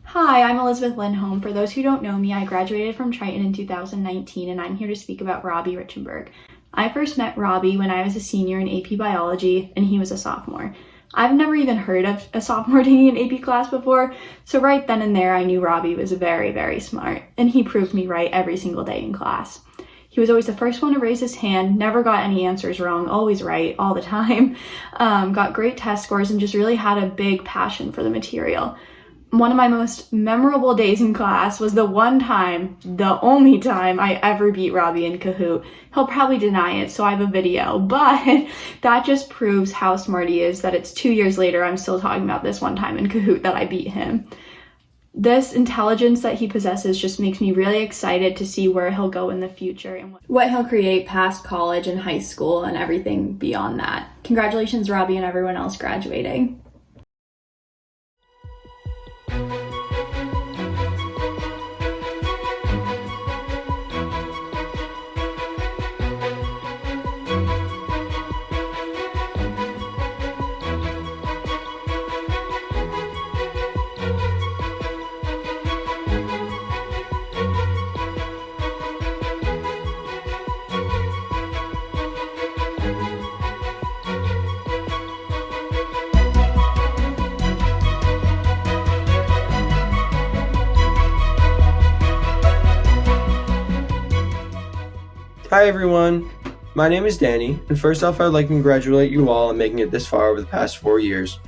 Hi, I'm Elizabeth Lindholm. For those who don't know me, I graduated from Triton in 2019, and I'm here to speak about Robbie Richenberg. I first met Robbie when I was a senior in AP Biology, and he was a sophomore. I've never even heard of a sophomore taking an AP class before, so right then and there I knew Robbie was very, very smart, and he proved me right every single day in class. He was always the first one to raise his hand, never got any answers wrong, always right, all the time, got great test scores, and just really had a big passion for the material. One of my most memorable days in class was the only time I ever beat Robbie in Kahoot. He'll probably deny it, so I have a video, but that just proves how smart he is that it's 2 years later I'm still talking about this one time in Kahoot that I beat him. This intelligence that he possesses just makes me really excited to see where he'll go in the future and what he'll create past college and high school and everything beyond that. Congratulations, Robbie, and everyone else graduating. Hi everyone, my name is Danny, and first off I'd like to congratulate you all on making it this far over the past 4 years.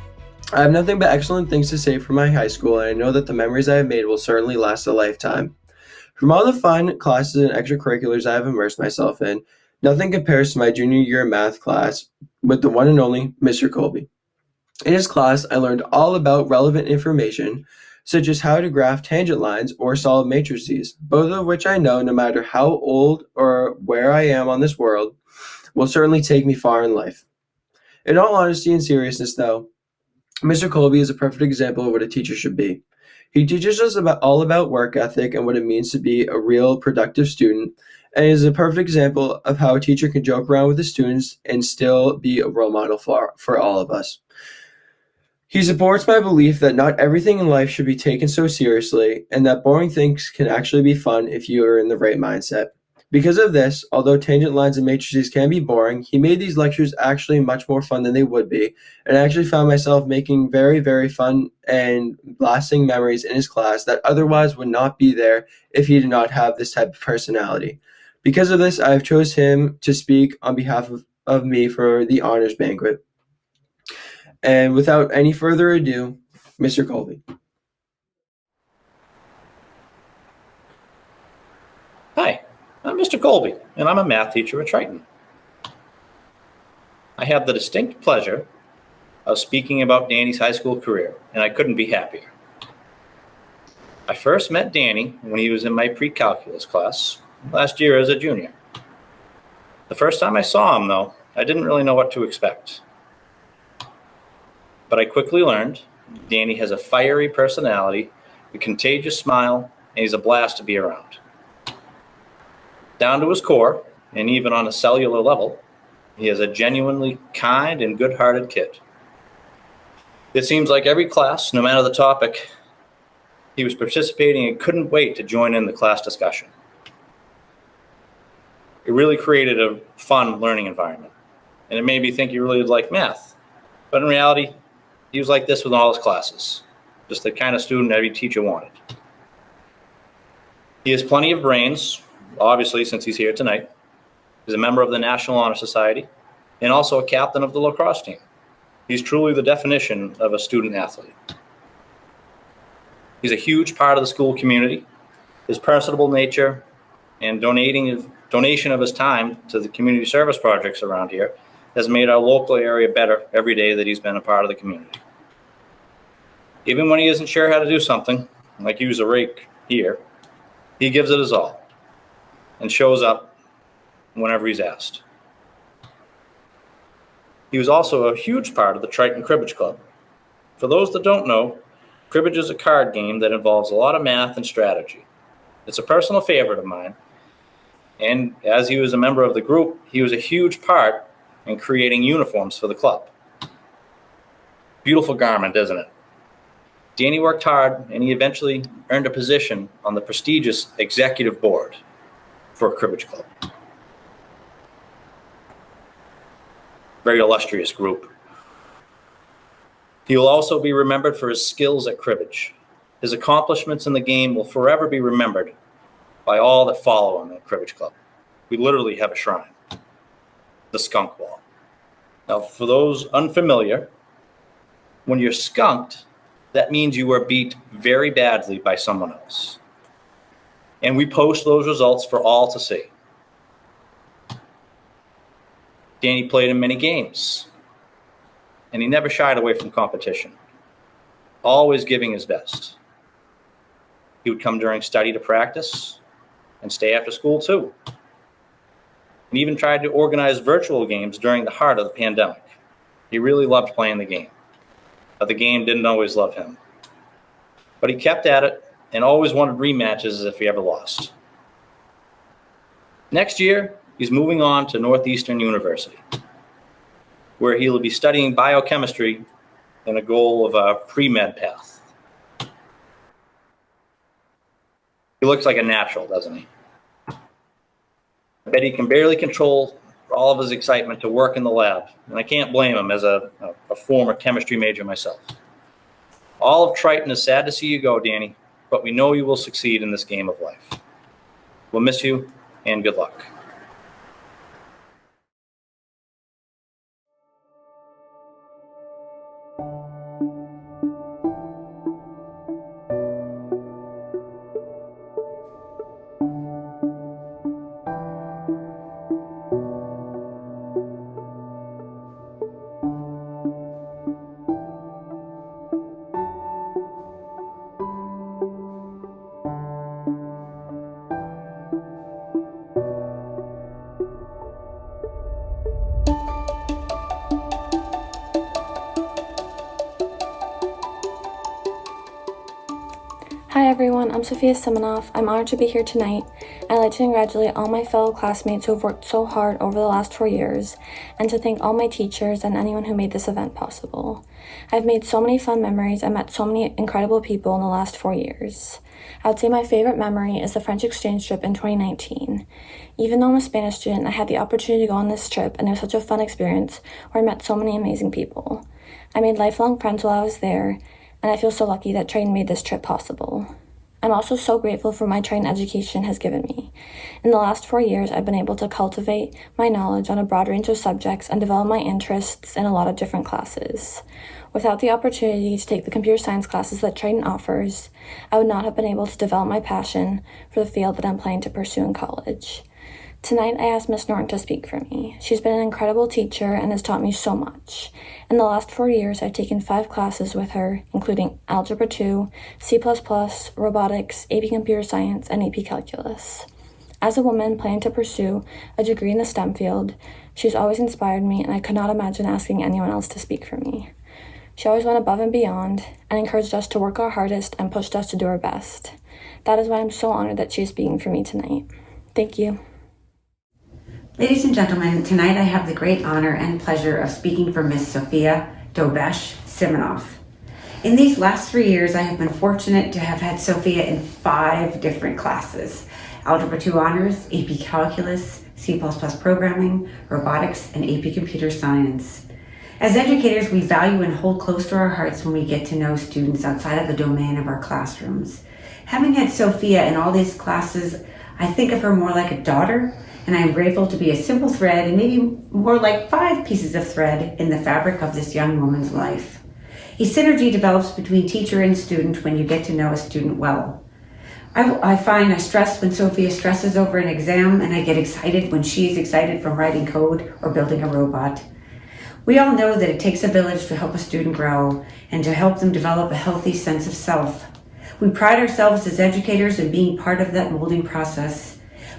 I have nothing but excellent things to say for my high school, and I know that the memories I have made will certainly last a lifetime. From all the fun classes and extracurriculars I have immersed myself in, nothing compares to my junior year math class with the one and only Mr. Colby. In his class, I learned all about relevant information, such as how to graph tangent lines or solve matrices, both of which I know, no matter how old or where I am on this world, will certainly take me far in life. In all honesty and seriousness, though, Mr. Colby is a perfect example of what a teacher should be. He teaches us all about work ethic and what it means to be a real productive student, and is a perfect example of how a teacher can joke around with the students and still be a role model for all of us. He supports my belief that not everything in life should be taken so seriously, and that boring things can actually be fun if you are in the right mindset. Because of this, although tangent lines and matrices can be boring, he made these lectures actually much more fun than they would be, and I actually found myself making very, very fun and lasting memories in his class that otherwise would not be there if he did not have this type of personality. Because of this, I have chose him to speak on behalf of me for the honors banquet. And without any further ado, Mr. Colby. Hi, I'm Mr. Colby, and I'm a math teacher at Triton. I have the distinct pleasure of speaking about Danny's high school career, and I couldn't be happier. I first met Danny when he was in my pre-calculus class last year as a junior. The first time I saw him, though, I didn't really know what to expect. But I quickly learned Danny has a fiery personality, a contagious smile, and he's a blast to be around. Down to his core, and even on a cellular level, he is a genuinely kind and good-hearted kid. It seems like every class, no matter the topic, he was participating and couldn't wait to join in the class discussion. It really created a fun learning environment, and it made me think he really liked math. But in reality, he was like this with all his classes, just the kind of student every teacher wanted. He has plenty of brains, obviously, since he's here tonight. He's a member of the National Honor Society and also a captain of the lacrosse team. He's truly the definition of a student athlete. He's a huge part of the school community. His personable nature and donation of his time to the community service projects around here has made our local area better every day that he's been a part of the community. Even when he isn't sure how to do something, like use a rake here, he gives it his all and shows up whenever he's asked. He was also a huge part of the Triton Cribbage Club. For those that don't know, cribbage is a card game that involves a lot of math and strategy. It's a personal favorite of mine, and as he was a member of the group, he was a huge part in creating uniforms for the club. Beautiful garment, isn't it? Danny worked hard, and he eventually earned a position on the prestigious executive board for a cribbage club. Very illustrious group. He will also be remembered for his skills at cribbage. His accomplishments in the game will forever be remembered by all that follow him at cribbage club. We literally have a shrine, the skunk wall. Now, for those unfamiliar, when you're skunked, that means you were beat very badly by someone else. And we post those results for all to see. Danny played in many games, and he never shied away from competition, always giving his best. He would come during study to practice and stay after school too. And even tried to organize virtual games during the heart of the pandemic. He really loved playing the game, but the game didn't always love him. But he kept at it and always wanted rematches if he ever lost. Next year, he's moving on to Northeastern University, where he will be studying biochemistry in a goal of a pre-med path. He looks like a natural, doesn't he? I bet he can barely control all of his excitement to work in the lab, and I can't blame him as a former chemistry major myself. All of Triton is sad to see you go, Danny, but we know you will succeed in this game of life. We'll miss you, and good luck. Hi everyone, I'm Sophia Simonoff. I'm honored to be here tonight. I'd like to congratulate all my fellow classmates who have worked so hard over the last 4 years, and to thank all my teachers and anyone who made this event possible. I've made so many fun memories and met so many incredible people in the last 4 years. I would say my favorite memory is the French exchange trip in 2019. Even though I'm a Spanish student, I had the opportunity to go on this trip, and it was such a fun experience where I met so many amazing people. I made lifelong friends while I was there, and I feel so lucky that Triton made this trip possible. I'm also so grateful for my Triton education has given me. In the last 4 years, I've been able to cultivate my knowledge on a broad range of subjects and develop my interests in a lot of different classes. Without the opportunity to take the computer science classes that Triton offers, I would not have been able to develop my passion for the field that I'm planning to pursue in college. Tonight, I asked Miss Norton to speak for me. She's been an incredible teacher and has taught me so much. In the last 4 years, I've taken 5 classes with her, including Algebra 2, C++, Robotics, AP Computer Science, and AP Calculus. As a woman planning to pursue a degree in the STEM field, she's always inspired me, and I could not imagine asking anyone else to speak for me. She always went above and beyond and encouraged us to work our hardest and pushed us to do our best. That is why I'm so honored that she is speaking for me tonight. Thank you. Ladies and gentlemen, tonight I have the great honor and pleasure of speaking for Miss Sophia Dobesh Simonoff. In these last 3 years, I have been fortunate to have had Sophia in 5 different classes: Algebra 2 Honors, AP Calculus, C++ Programming, Robotics, and AP Computer Science. As educators, we value and hold close to our hearts when we get to know students outside of the domain of our classrooms. Having had Sophia in all these classes, I think of her more like a daughter, and I am grateful to be a simple thread, and maybe more like 5 pieces of thread in the fabric of this young woman's life. A synergy develops between teacher and student when you get to know a student well. I find I stress when Sophia stresses over an exam, and I get excited when she is excited from writing code or building a robot. We all know that it takes a village to help a student grow and to help them develop a healthy sense of self. We pride ourselves as educators in being part of that molding process.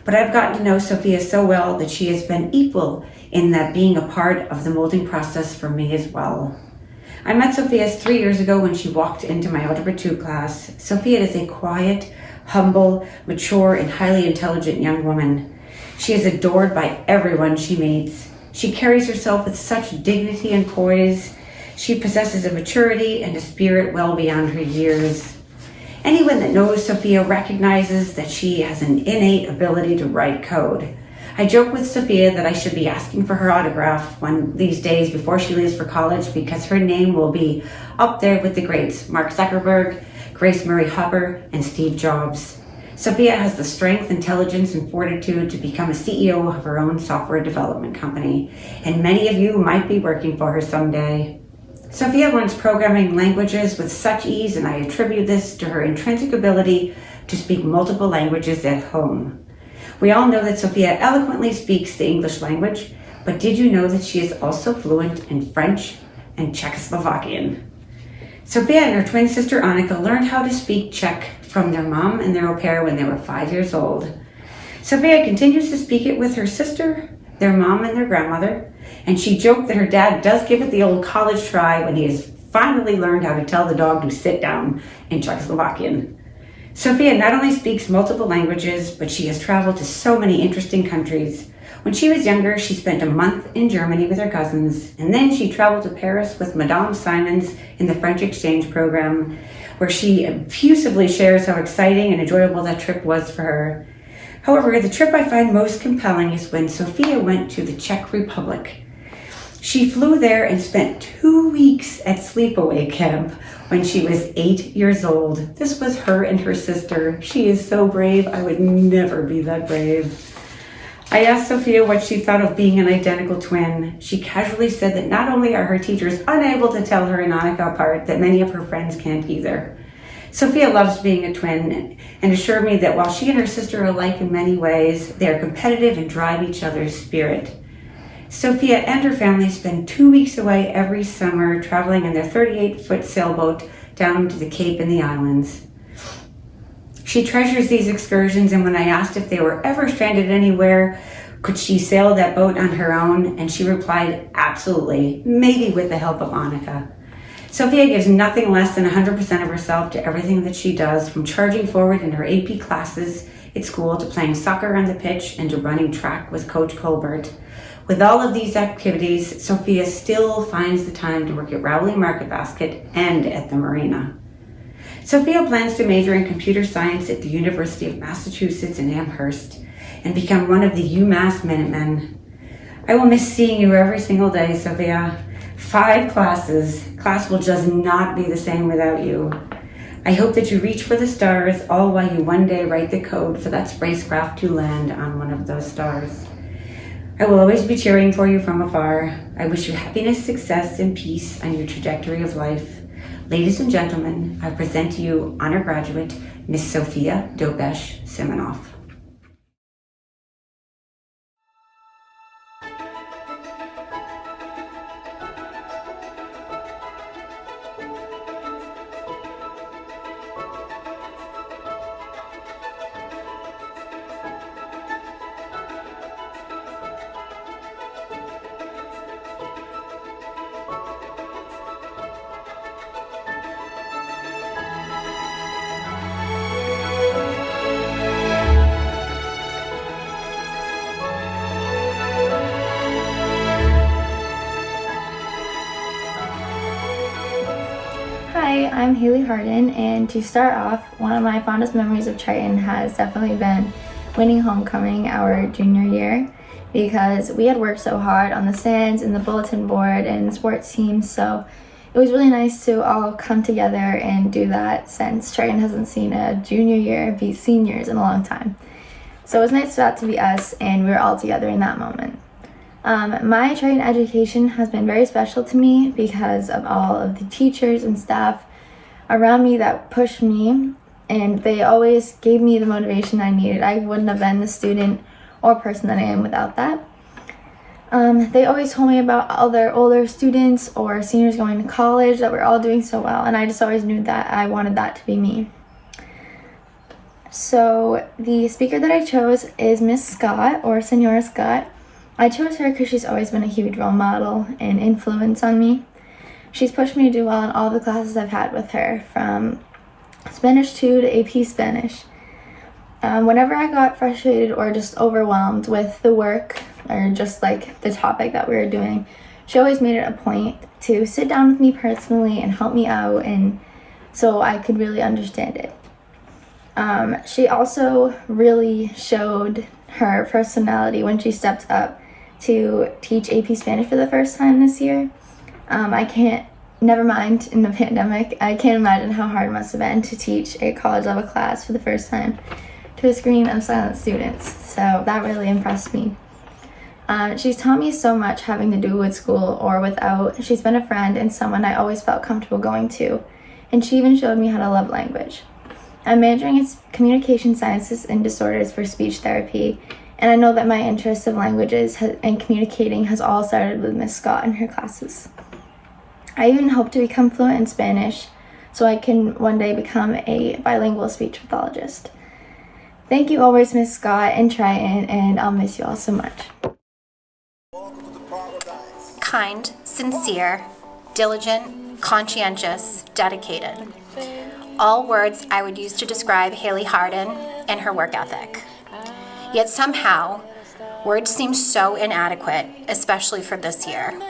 But I've gotten to know Sophia so well that she has been equal in that being a part of the molding process for me as well. I met Sophia 3 years ago when she walked into my Algebra 2 class. Sophia is a quiet, humble, mature, and highly intelligent young woman. She is adored by everyone she meets. She carries herself with such dignity and poise. She possesses a maturity and a spirit well beyond her years. Anyone that knows Sophia recognizes that she has an innate ability to write code. I joke with Sophia that I should be asking for her autograph one of these days before she leaves for college, because her name will be up there with the greats: Mark Zuckerberg, Grace Murray Hopper, and Steve Jobs. Sophia has the strength, intelligence, and fortitude to become a CEO of her own software development company, and many of you might be working for her someday. Sophia learns programming languages with such ease, and I attribute this to her intrinsic ability to speak multiple languages at home. We all know that Sophia eloquently speaks the English language, but did you know that she is also fluent in French and Czechoslovakian? Sophia and her twin sister Annika learned how to speak Czech from their mom and their au pair when they were 5 years old. Sophia continues to speak it with her sister, their mom, and their grandmother, and she joked that her dad does give it the old college try when he has finally learned how to tell the dog to sit down in Czechoslovakian. Sophia not only speaks multiple languages, but she has traveled to so many interesting countries. When she was younger, she spent a month in Germany with her cousins, and then she traveled to Paris with Madame Simons in the French exchange program, where she effusively shares how exciting and enjoyable that trip was for her. However, the trip I find most compelling is when Sophia went to the Czech Republic. She flew there and spent 2 weeks at sleepaway camp when she was 8 years old. This was her and her sister. She is so brave. I would never be that brave. I asked Sophia what she thought of being an identical twin. She casually said that not only are her teachers unable to tell her and Annika apart, that many of her friends can't either. Sophia loves being a twin and assured me that while she and her sister are alike in many ways, they are competitive and drive each other's spirit. Sophia and her family spend 2 weeks away every summer traveling in their 38-foot sailboat down to the Cape and the islands. She treasures these excursions, and when I asked if they were ever stranded anywhere, could she sail that boat on her own, and she replied, absolutely, maybe with the help of Annika. Sophia gives nothing less than 100% of herself to everything that she does, from charging forward in her AP classes at school to playing soccer on the pitch and to running track with Coach Colbert. With all of these activities, Sophia still finds the time to work at Rowley Market Basket and at the Marina. Sophia plans to major in computer science at the University of Massachusetts in Amherst and become one of the UMass Minutemen. I will miss seeing you every single day, Sophia. 5 classes. Class will just not be the same without you. I hope that you reach for the stars, all while you one day write the code for that spacecraft to land on one of those stars. I will always be cheering for you from afar. I wish you happiness, success, and peace on your trajectory of life. Ladies and gentlemen, I present to you honor graduate, Miss Sophia Dopesh-Siminoff. Hi, I'm Haley Harden, and to start off, one of my fondest memories of Triton has definitely been winning homecoming our junior year, because we had worked so hard on the stands and the bulletin board and the sports teams, so it was really nice to all come together and do that, since Triton hasn't seen a junior year beat seniors in a long time. So it was nice for that to be us, and we were all together in that moment. My Triton education has been very special to me because of all of the teachers and staff around me that pushed me, and they always gave me the motivation I needed. I wouldn't have been the student or person that I am without that. They always told me about other older students or seniors going to college that were all doing so well, and I just always knew that I wanted that to be me. So the speaker that I chose is Miss Scott, or Senora Scott. I chose her because she's always been a huge role model and influence on me. She's pushed me to do well in all the classes I've had with her, from Spanish 2 to AP Spanish. Whenever I got frustrated or just overwhelmed with the work or just like the topic that we were doing, she always made it a point to sit down with me personally and help me out, and so I could really understand it. She also really showed her personality when she stepped up to teach AP Spanish for the first time this year. Never mind in the pandemic, I can't imagine how hard it must have been to teach a college level class for the first time to a screen of silent students, so that really impressed me. She's taught me so much having to do with school or without. She's been a friend and someone I always felt comfortable going to, and she even showed me how to love language. I'm majoring in communication sciences and disorders for speech therapy, and I know that my interest of languages and communicating has all started with Miss Scott and her classes. I even hope to become fluent in Spanish so I can one day become a bilingual speech pathologist. Thank you always, Miss Scott and Triton, and I'll miss you all so much. Kind, sincere, diligent, conscientious, dedicated. All words I would use to describe Haley Harden and her work ethic. Yet somehow, words seem so inadequate, especially for this year.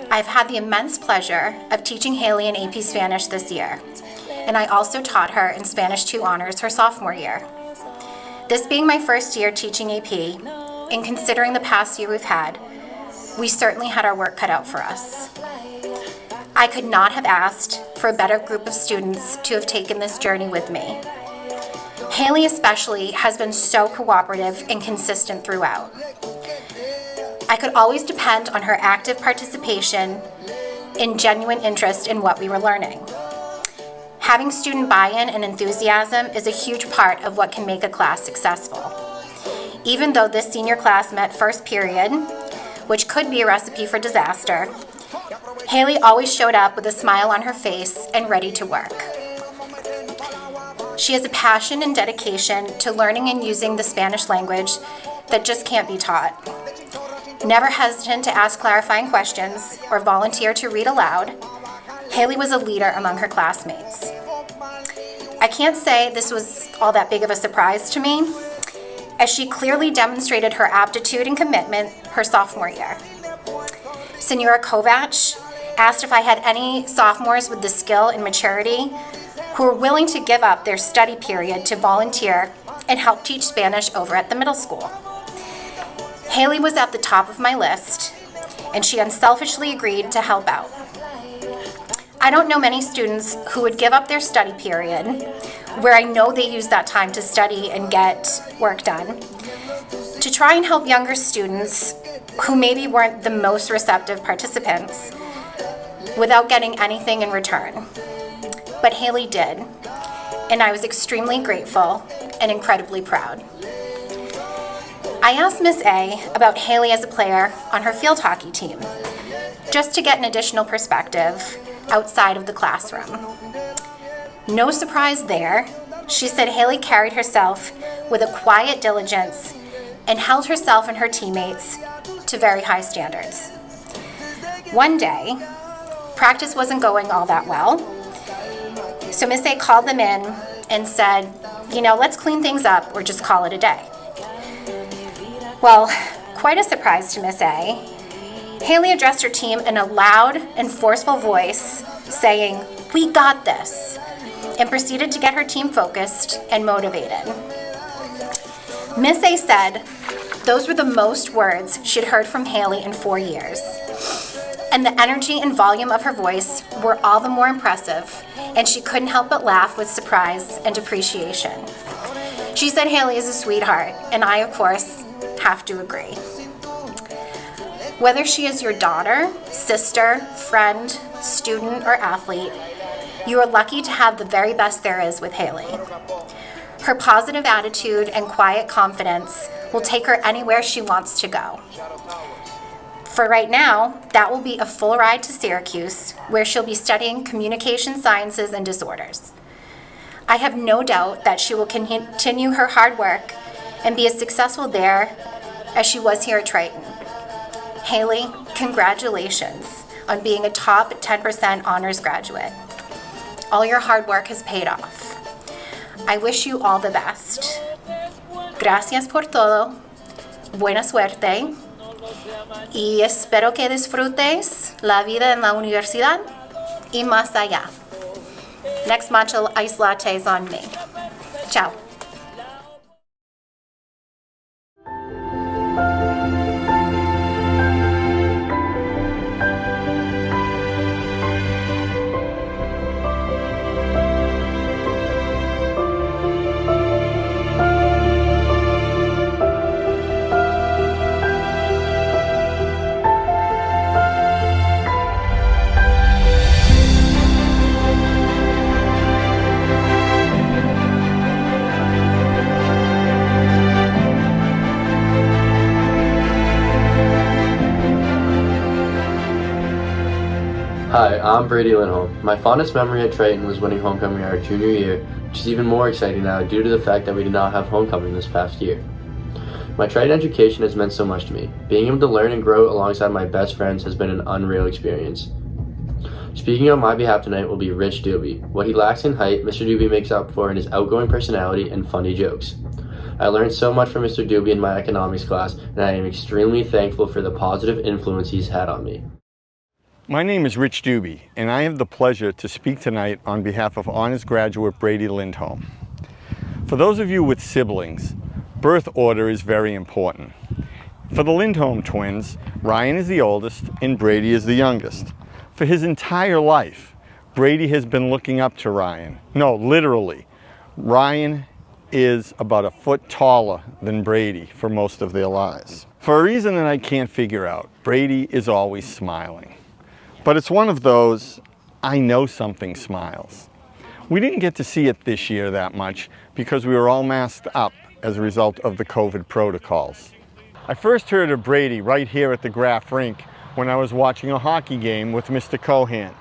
I've had the immense pleasure of teaching Haley in AP Spanish this year, and I also taught her in Spanish 2 honors her sophomore year. This being my first year teaching AP, and considering the past year we've had, we certainly had our work cut out for us. I could not have asked for a better group of students to have taken this journey with me. Haley especially has been so cooperative and consistent throughout. I could always depend on her active participation and genuine interest in what we were learning. Having student buy-in and enthusiasm is a huge part of what can make a class successful. Even though this senior class met first period, which could be a recipe for disaster, Haley always showed up with a smile on her face and ready to work. She has a passion and dedication to learning and using the Spanish language that just can't be taught. Never hesitant to ask clarifying questions or volunteer to read aloud, Haley was a leader among her classmates. I can't say this was all that big of a surprise to me, as she clearly demonstrated her aptitude and commitment her sophomore year. Senora Kovac asked if I had any sophomores with the skill and maturity who were willing to give up their study period to volunteer and help teach Spanish over at the middle school. Haley was at the top of my list, and she unselfishly agreed to help out. I don't know many students who would give up their study period, where I know they use that time to study and get work done, to try and help younger students who maybe weren't the most receptive participants without getting anything in return. But Haley did, and I was extremely grateful and incredibly proud. I asked Miss A about Haley as a player on her field hockey team, just to get an additional perspective outside of the classroom. No surprise there, she said Haley carried herself with a quiet diligence and held herself and her teammates to very high standards. One day, practice wasn't going all that well, so Miss A called them in and said, let's clean things up or just call it a day. Well, quite a surprise to Miss A, Haley addressed her team in a loud and forceful voice, saying, "We got this," and proceeded to get her team focused and motivated. Miss A said those were the most words she'd heard from Haley in 4 years. And the energy and volume of her voice were all the more impressive, and she couldn't help but laugh with surprise and appreciation. She said Haley is a sweetheart, and I, of course, have to agree. Whether she is your daughter, sister, friend, student, or athlete, you are lucky to have the very best there is with Haley. Her positive attitude and quiet confidence will take her anywhere she wants to go. For right now, that will be a full ride to Syracuse, where she'll be studying communication sciences and disorders. I have no doubt that she will continue her hard work and be as successful there as she was here at Triton. Haley, congratulations on being a top 10% honors graduate. All your hard work has paid off. I wish you all the best. Gracias por todo. Buena suerte. Y espero que disfrutes la vida en la universidad y más allá. Next matcha ice latte is on me. Ciao. Hi, I'm Brady Lindholm. My fondest memory at Triton was winning homecoming our junior year, which is even more exciting now due to the fact that we did not have homecoming this past year. My Triton education has meant so much to me. Being able to learn and grow alongside my best friends has been an unreal experience. Speaking on my behalf tonight will be Rich Doobie. What he lacks in height, Mr. Doobie makes up for in his outgoing personality and funny jokes. I learned so much from Mr. Doobie in my economics class, and I am extremely thankful for the positive influence he's had on me. My name is Rich Doobie, and I have the pleasure to speak tonight on behalf of honors graduate Brady Lindholm. For those of you with siblings, birth order is very important. For the Lindholm twins, Ryan is the oldest and Brady is the youngest. For his entire life, Brady has been looking up to Ryan. No, literally. Ryan is about a foot taller than Brady for most of their lives. For a reason that I can't figure out, Brady is always smiling. But it's one of those, I know something smiles. We didn't get to see it this year that much because we were all masked up as a result of the COVID protocols. I first heard of Brady right here at the Graf Rink when I was watching a hockey game with Mr. Cohan.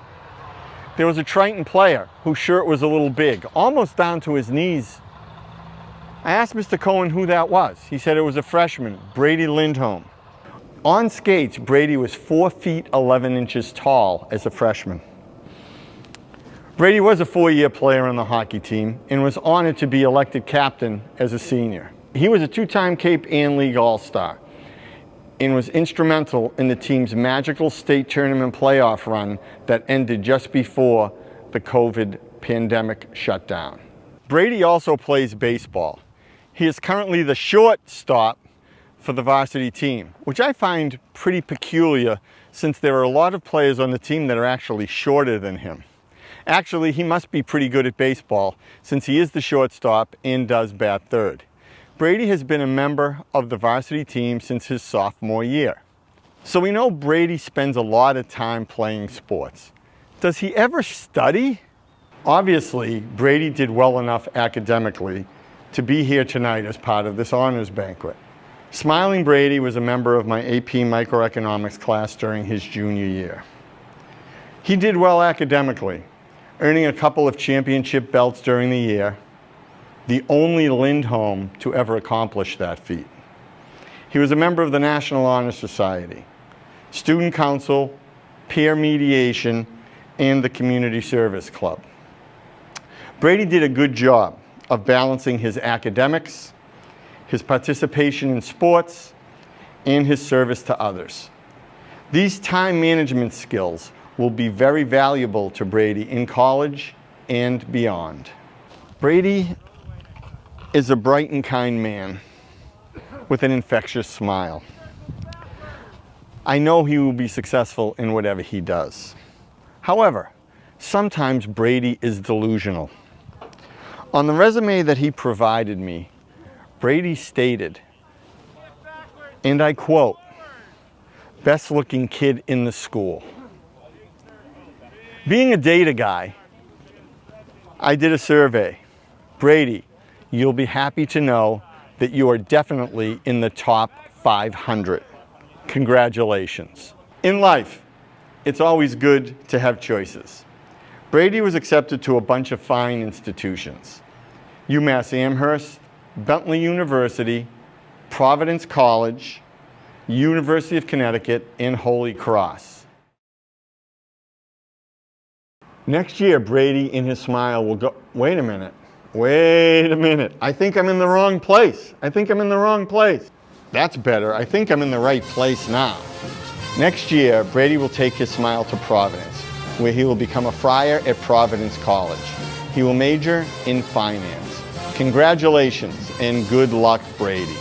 There was a Triton player whose shirt was a little big, almost down to his knees. I asked Mr. Cohen who that was. He said it was a freshman, Brady Lindholm. On skates, Brady was 4 feet 11 inches tall as a freshman. Brady was a 4-year player on the hockey team and was honored to be elected captain as a senior. He was a 2-time Cape Ann League All-Star and was instrumental in the team's magical state tournament playoff run that ended just before the COVID pandemic shutdown. Brady also plays baseball. He is currently the shortstop for the varsity team, which I find pretty peculiar since there are a lot of players on the team that are actually shorter than him. Actually, he must be pretty good at baseball since he is the shortstop and does bat third. Brady has been a member of the varsity team since his sophomore year. So we know Brady spends a lot of time playing sports. Does he ever study? Obviously, Brady did well enough academically to be here tonight as part of this honors banquet. Smiling Brady was a member of my AP microeconomics class during his junior year. He did well academically, earning a couple of championship belts during the year, the only Lindholm to ever accomplish that feat. He was a member of the National Honor Society, Student Council, Peer Mediation, and the Community Service Club. Brady did a good job of balancing his academics, his participation in sports, and his service to others. These time management skills will be very valuable to Brady in college and beyond. Brady is a bright and kind man with an infectious smile. I know he will be successful in whatever he does. However, sometimes Brady is delusional. On the resume that he provided me, Brady stated, and I quote, "Best looking kid in the school." Being a data guy, I did a survey. Brady, you'll be happy to know that you are definitely in the top 500. Congratulations. In life, it's always good to have choices. Brady was accepted to a bunch of fine institutions: UMass Amherst, Bentley University, Providence College, University of Connecticut, and Holy Cross. Next year, Brady in his smile will go, wait a minute, I think I'm in the wrong place. That's better, I think I'm in the right place now. Next year, Brady will take his smile to Providence, where he will become a friar at Providence College. He will major in finance. Congratulations and good luck, Brady.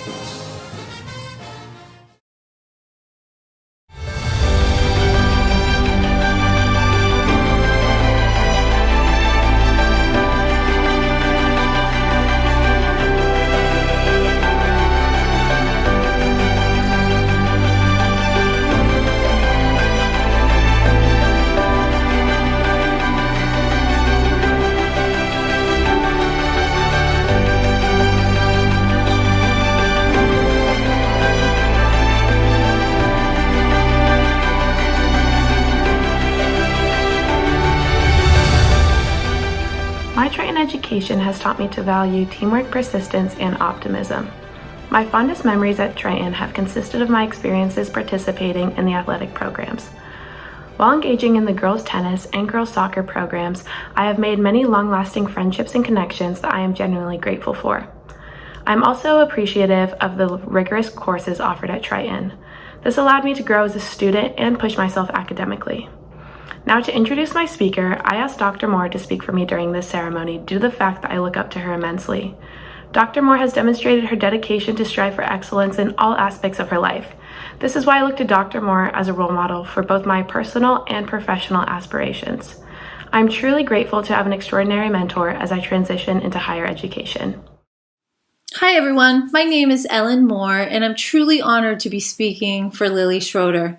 My Triton education has taught me to value teamwork, persistence, and optimism. My fondest memories at Triton have consisted of my experiences participating in the athletic programs. While engaging in the girls' tennis and girls' soccer programs, I have made many long-lasting friendships and connections that I am genuinely grateful for. I'm also appreciative of the rigorous courses offered at Triton. This allowed me to grow as a student and push myself academically. Now, to introduce my speaker, I asked Dr. Moore to speak for me during this ceremony due to the fact that I look up to her immensely. Dr. Moore has demonstrated her dedication to strive for excellence in all aspects of her life. This is why I look to Dr. Moore as a role model for both my personal and professional aspirations. I'm truly grateful to have an extraordinary mentor as I transition into higher education. Hi everyone, my name is Ellen Moore and I'm truly honored to be speaking for Lily Schroeder.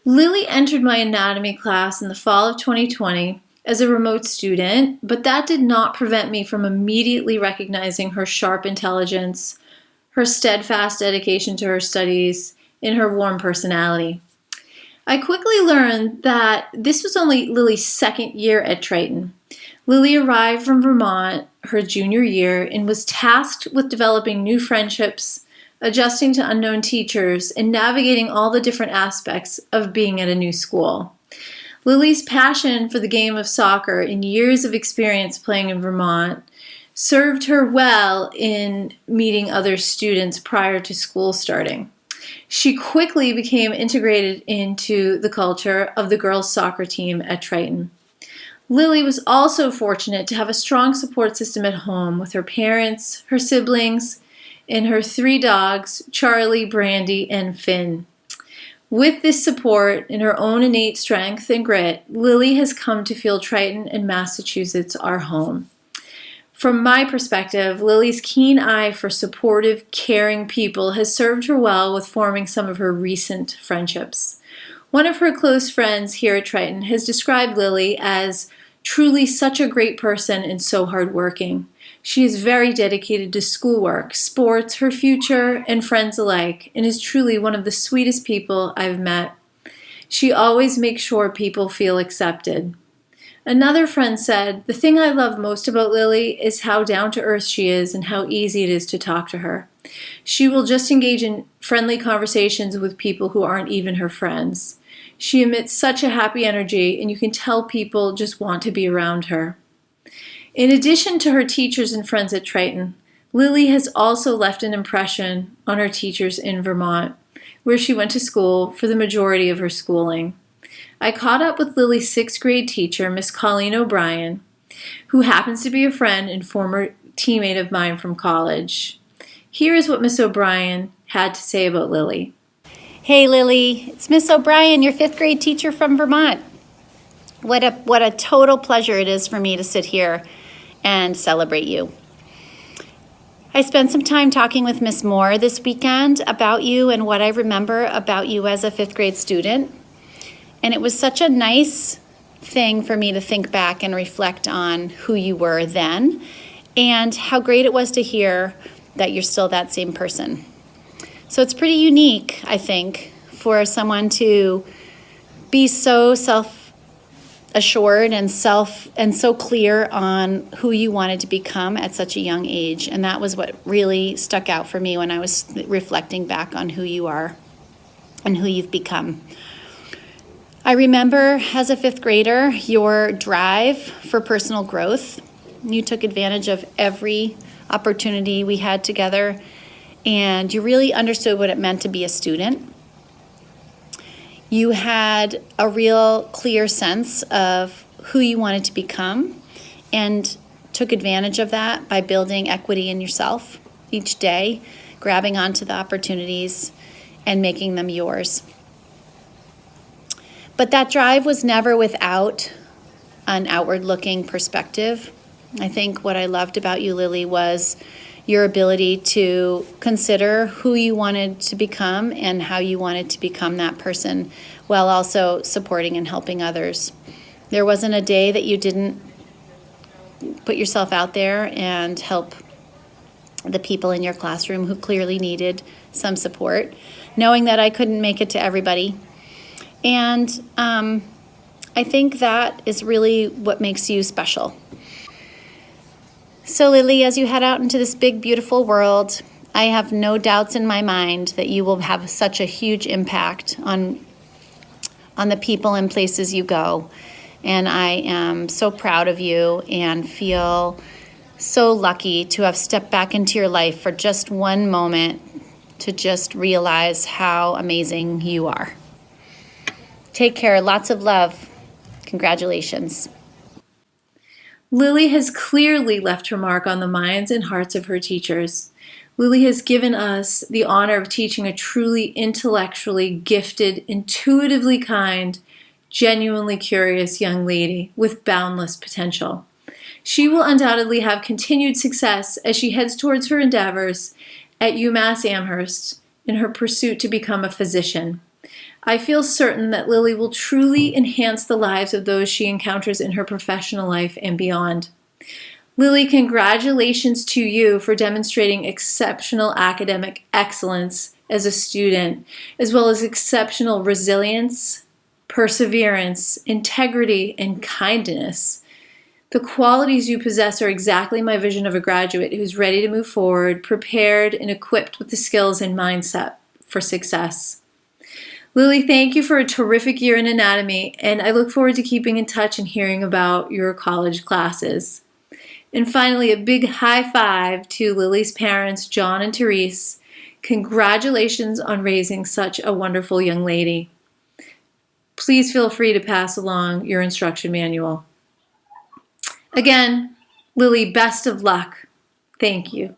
Lily entered my anatomy class in the fall of 2020 as a remote student, but that did not prevent me from immediately recognizing her sharp intelligence, her steadfast dedication to her studies, and her warm personality. I quickly learned that this was only Lily's second year at Triton. Lily arrived from Vermont her junior year and was tasked with developing new friendships, adjusting to unknown teachers, and navigating all the different aspects of being at a new school. Lily's passion for the game of soccer and years of experience playing in Vermont served her well in meeting other students prior to school starting. She quickly became integrated into the culture of the girls' soccer team at Triton. Lily was also fortunate to have a strong support system at home with her parents, her siblings, and her 3 dogs, Charlie, Brandy, and Finn. With this support and her own innate strength and grit, Lily has come to feel Triton and Massachusetts are home. From my perspective, Lily's keen eye for supportive, caring people has served her well with forming some of her recent friendships. One of her close friends here at Triton has described Lily as truly such a great person and so hardworking. She is very dedicated to schoolwork, sports, her future, and friends alike, and is truly one of the sweetest people I've met. She always makes sure people feel accepted. Another friend said, "The thing I love most about Lily is how down-to-earth she is and how easy it is to talk to her. She will just engage in friendly conversations with people who aren't even her friends. She emits such a happy energy, and you can tell people just want to be around her." In addition to her teachers and friends at Triton, Lily has also left an impression on her teachers in Vermont, where she went to school for the majority of her schooling. I caught up with Lily's 6th grade teacher, Miss Colleen O'Brien, who happens to be a friend and former teammate of mine from college. Here is what Miss O'Brien had to say about Lily. Hey Lily, it's Miss O'Brien, your 5th grade teacher from Vermont. What a total pleasure it is for me to sit here and celebrate you. I spent some time talking with Miss Moore this weekend about you and what I remember about you as a 5th grade student. And it was such a nice thing for me to think back and reflect on who you were then and how great it was to hear that you're still that same person. So it's pretty unique, I think, for someone to be so self-assured and so clear on who you wanted to become at such a young age. And that was what really stuck out for me when I was reflecting back on who you are and who you've become. I remember as a 5th grader, your drive for personal growth. You took advantage of every opportunity we had together, and you really understood what it meant to be a student. You had a real clear sense of who you wanted to become and took advantage of that by building equity in yourself each day, grabbing onto the opportunities and making them yours. But that drive was never without an outward-looking perspective. I think what I loved about you, Lily, was your ability to consider who you wanted to become and how you wanted to become that person while also supporting and helping others. There wasn't a day that you didn't put yourself out there and help the people in your classroom who clearly needed some support, knowing that I couldn't make it to everybody. And I think that is really what makes you special. So Lily, as you head out into this big, beautiful world, I have no doubts in my mind that you will have such a huge impact on the people and places you go. And I am so proud of you and feel so lucky to have stepped back into your life for just one moment to just realize how amazing you are. Take care. Lots of love. Congratulations. Lily has clearly left her mark on the minds and hearts of her teachers. Lily has given us the honor of teaching a truly intellectually gifted, intuitively kind, genuinely curious young lady with boundless potential. She will undoubtedly have continued success as she heads towards her endeavors at UMass Amherst in her pursuit to become a physician. I feel certain that Lily will truly enhance the lives of those she encounters in her professional life and beyond. Lily, congratulations to you for demonstrating exceptional academic excellence as a student, as well as exceptional resilience, perseverance, integrity, and kindness. The qualities you possess are exactly my vision of a graduate who's ready to move forward, prepared, and equipped with the skills and mindset for success. Lily, thank you for a terrific year in anatomy, and I look forward to keeping in touch and hearing about your college classes. And finally, a big high five to Lily's parents, John and Therese. Congratulations on raising such a wonderful young lady. Please feel free to pass along your instruction manual. Again, Lily, best of luck. Thank you.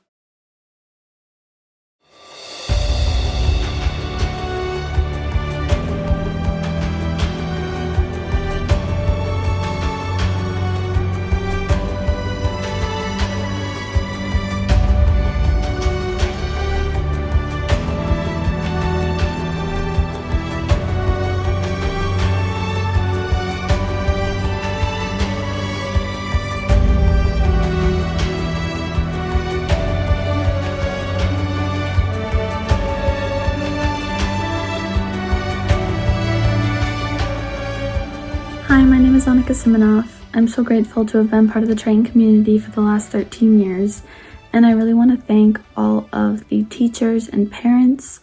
Hi, my name is Annika Siminoff. I'm so grateful to have been part of the Triton community for the last 13 years, and I really want to thank all of the teachers and parents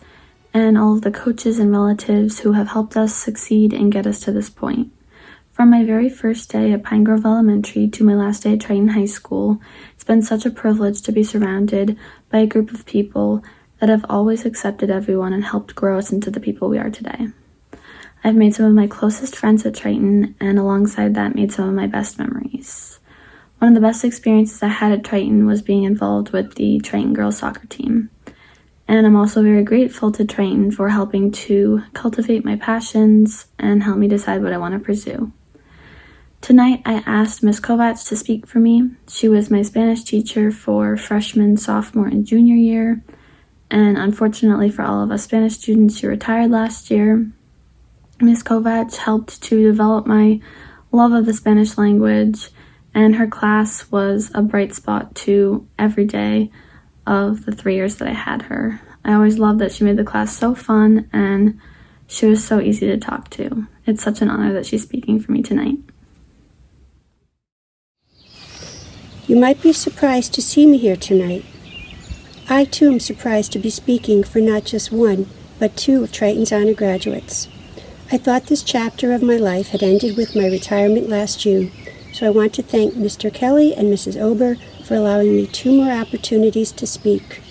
and all of the coaches and relatives who have helped us succeed and get us to this point. From my very first day at Pine Grove Elementary to my last day at Triton High School, it's been such a privilege to be surrounded by a group of people that have always accepted everyone and helped grow us into the people we are today. I've made some of my closest friends at Triton, and alongside that made some of my best memories. One of the best experiences I had at Triton was being involved with the Triton girls soccer team. And I'm also very grateful to Triton for helping to cultivate my passions and help me decide what I want to pursue. Tonight I asked Ms. Kovacs to speak for me. She was my Spanish teacher for freshman, sophomore, and junior year. And unfortunately for all of us Spanish students, she retired last year. Ms. Kovacs helped to develop my love of the Spanish language, and her class was a bright spot to every day of the 3 years that I had her. I always loved that she made the class so fun, and she was so easy to talk to. It's such an honor that she's speaking for me tonight. You might be surprised to see me here tonight. I too am surprised to be speaking for not just one, but two of Triton's honor graduates. I thought this chapter of my life had ended with my retirement last June, so I want to thank Mr. Kelly and Mrs. Ober for allowing me 2 more opportunities to speak.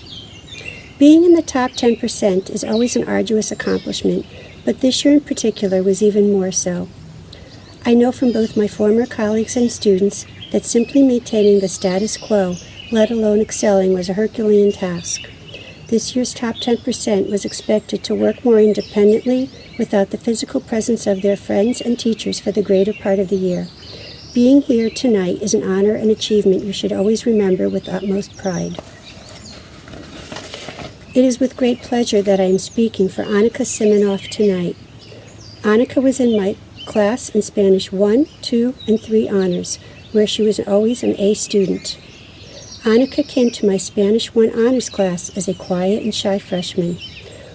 Being in the top 10% is always an arduous accomplishment, but this year in particular was even more so. I know from both my former colleagues and students that simply maintaining the status quo, let alone excelling, was a Herculean task. This year's top 10% was expected to work more independently without the physical presence of their friends and teachers for the greater part of the year. Being here tonight is an honor and achievement you should always remember with utmost pride. It is with great pleasure that I am speaking for Annika Siminoff tonight. Annika was in my class in Spanish 1, 2, and 3 honors, where she was always an A student. Annika came to my Spanish 1 honors class as a quiet and shy freshman.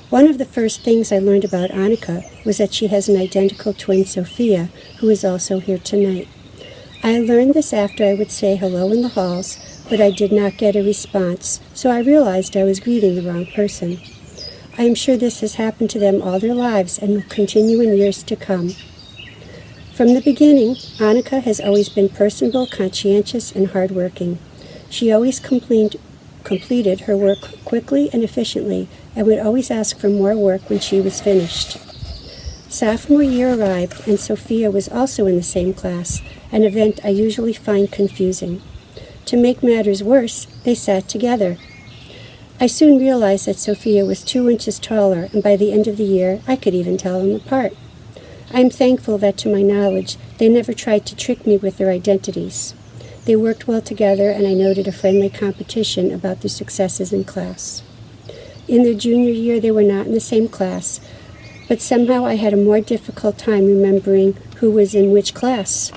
One of the first things I learned about Annika was that she has an identical twin, Sophia, who is also here tonight. I learned this after I would say hello in the halls, but I did not get a response, so I realized I was greeting the wrong person. I am sure this has happened to them all their lives and will continue in years to come. From the beginning, Annika has always been personable, conscientious, and hardworking. She always completed her work quickly and efficiently, and would always ask for more work when she was finished. Sophomore year arrived, and Sophia was also in the same class, an event I usually find confusing. To make matters worse, they sat together. I soon realized that Sophia was 2 inches taller, and by the end of the year, I could even tell them apart. I am thankful that, to my knowledge, they never tried to trick me with their identities. They worked well together, and I noted a friendly competition about their successes in class. In their junior year, they were not in the same class, but somehow I had a more difficult time remembering who was in which class.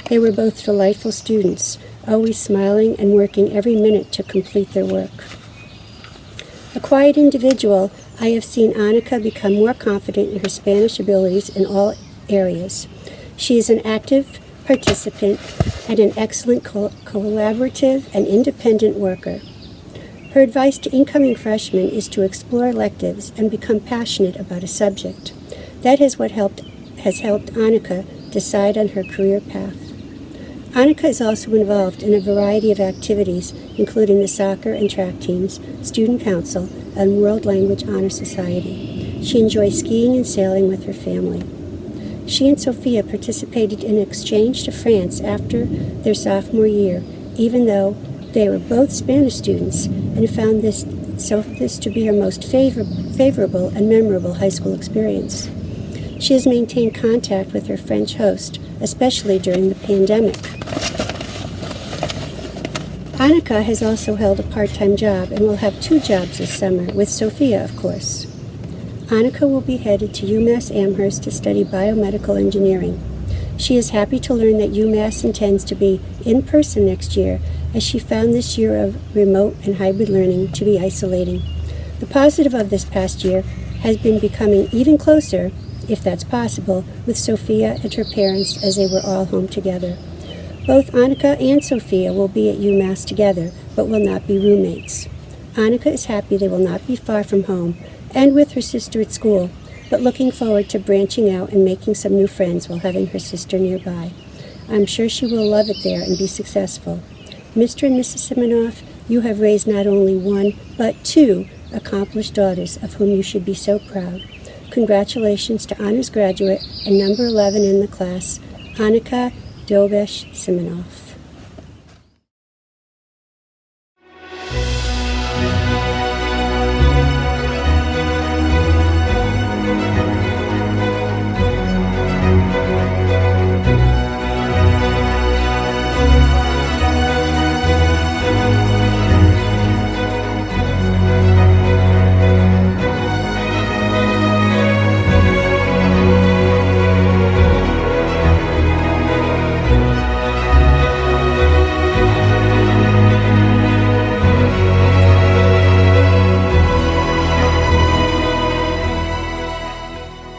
They were both delightful students, always smiling and working every minute to complete their work. A quiet individual, I have seen Annika become more confident in her Spanish abilities in all areas. She is an active participant and an excellent collaborative and independent worker. Her advice to incoming freshmen is to explore electives and become passionate about a subject. That is what has helped Annika decide on her career path. Annika is also involved in a variety of activities, including the soccer and track teams, student council, and World Language Honor Society. She enjoys skiing and sailing with her family. She and Sophia participated in an exchange to France after their sophomore year, even though they were both Spanish students, and found this to be her most favorable and memorable high school experience. She has maintained contact with her French host, especially during the pandemic. Annika has also held a part-time job and will have 2 jobs this summer, with Sophia, of course. Annika will be headed to UMass Amherst to study biomedical engineering. She is happy to learn that UMass intends to be in person next year, as she found this year of remote and hybrid learning to be isolating. The positive of this past year has been becoming even closer, if that's possible, with Sophia and her parents as they were all home together. Both Annika and Sophia will be at UMass together, but will not be roommates. Annika is happy they will not be far from home and with her sister at school, but looking forward to branching out and making some new friends while having her sister nearby. I'm sure she will love it there and be successful. Mr. and Mrs. Siminoff, you have raised not only 1, but 2 accomplished daughters of whom you should be so proud. Congratulations to honors graduate and number 11 in the class, Annika Dobesh Siminoff.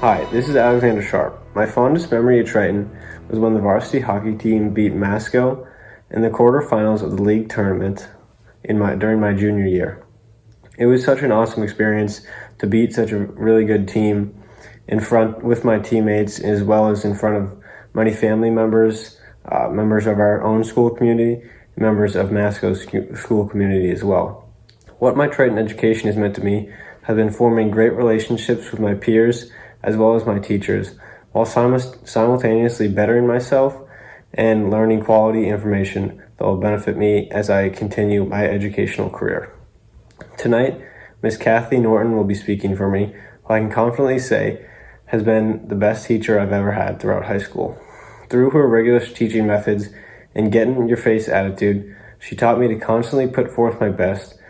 Hi, this is Alexander Sharp. My fondest memory at Triton was when the varsity hockey team beat Masco in the quarterfinals of the league tournament during my junior year. It was such an awesome experience to beat such a really good team in front with my teammates, as well as in front of many family members, members of our own school community, members of Masco's school community as well. What my Triton education has meant to me has been forming great relationships with my peers as well as my teachers, while simultaneously bettering myself and learning quality information that will benefit me as I continue my educational career. Tonight, Miss Kathy Norton will be speaking for me, who I can confidently say has been the best teacher I've ever had throughout high school. Through her rigorous teaching methods and get-in-your-face attitude, she taught me to constantly put forth my best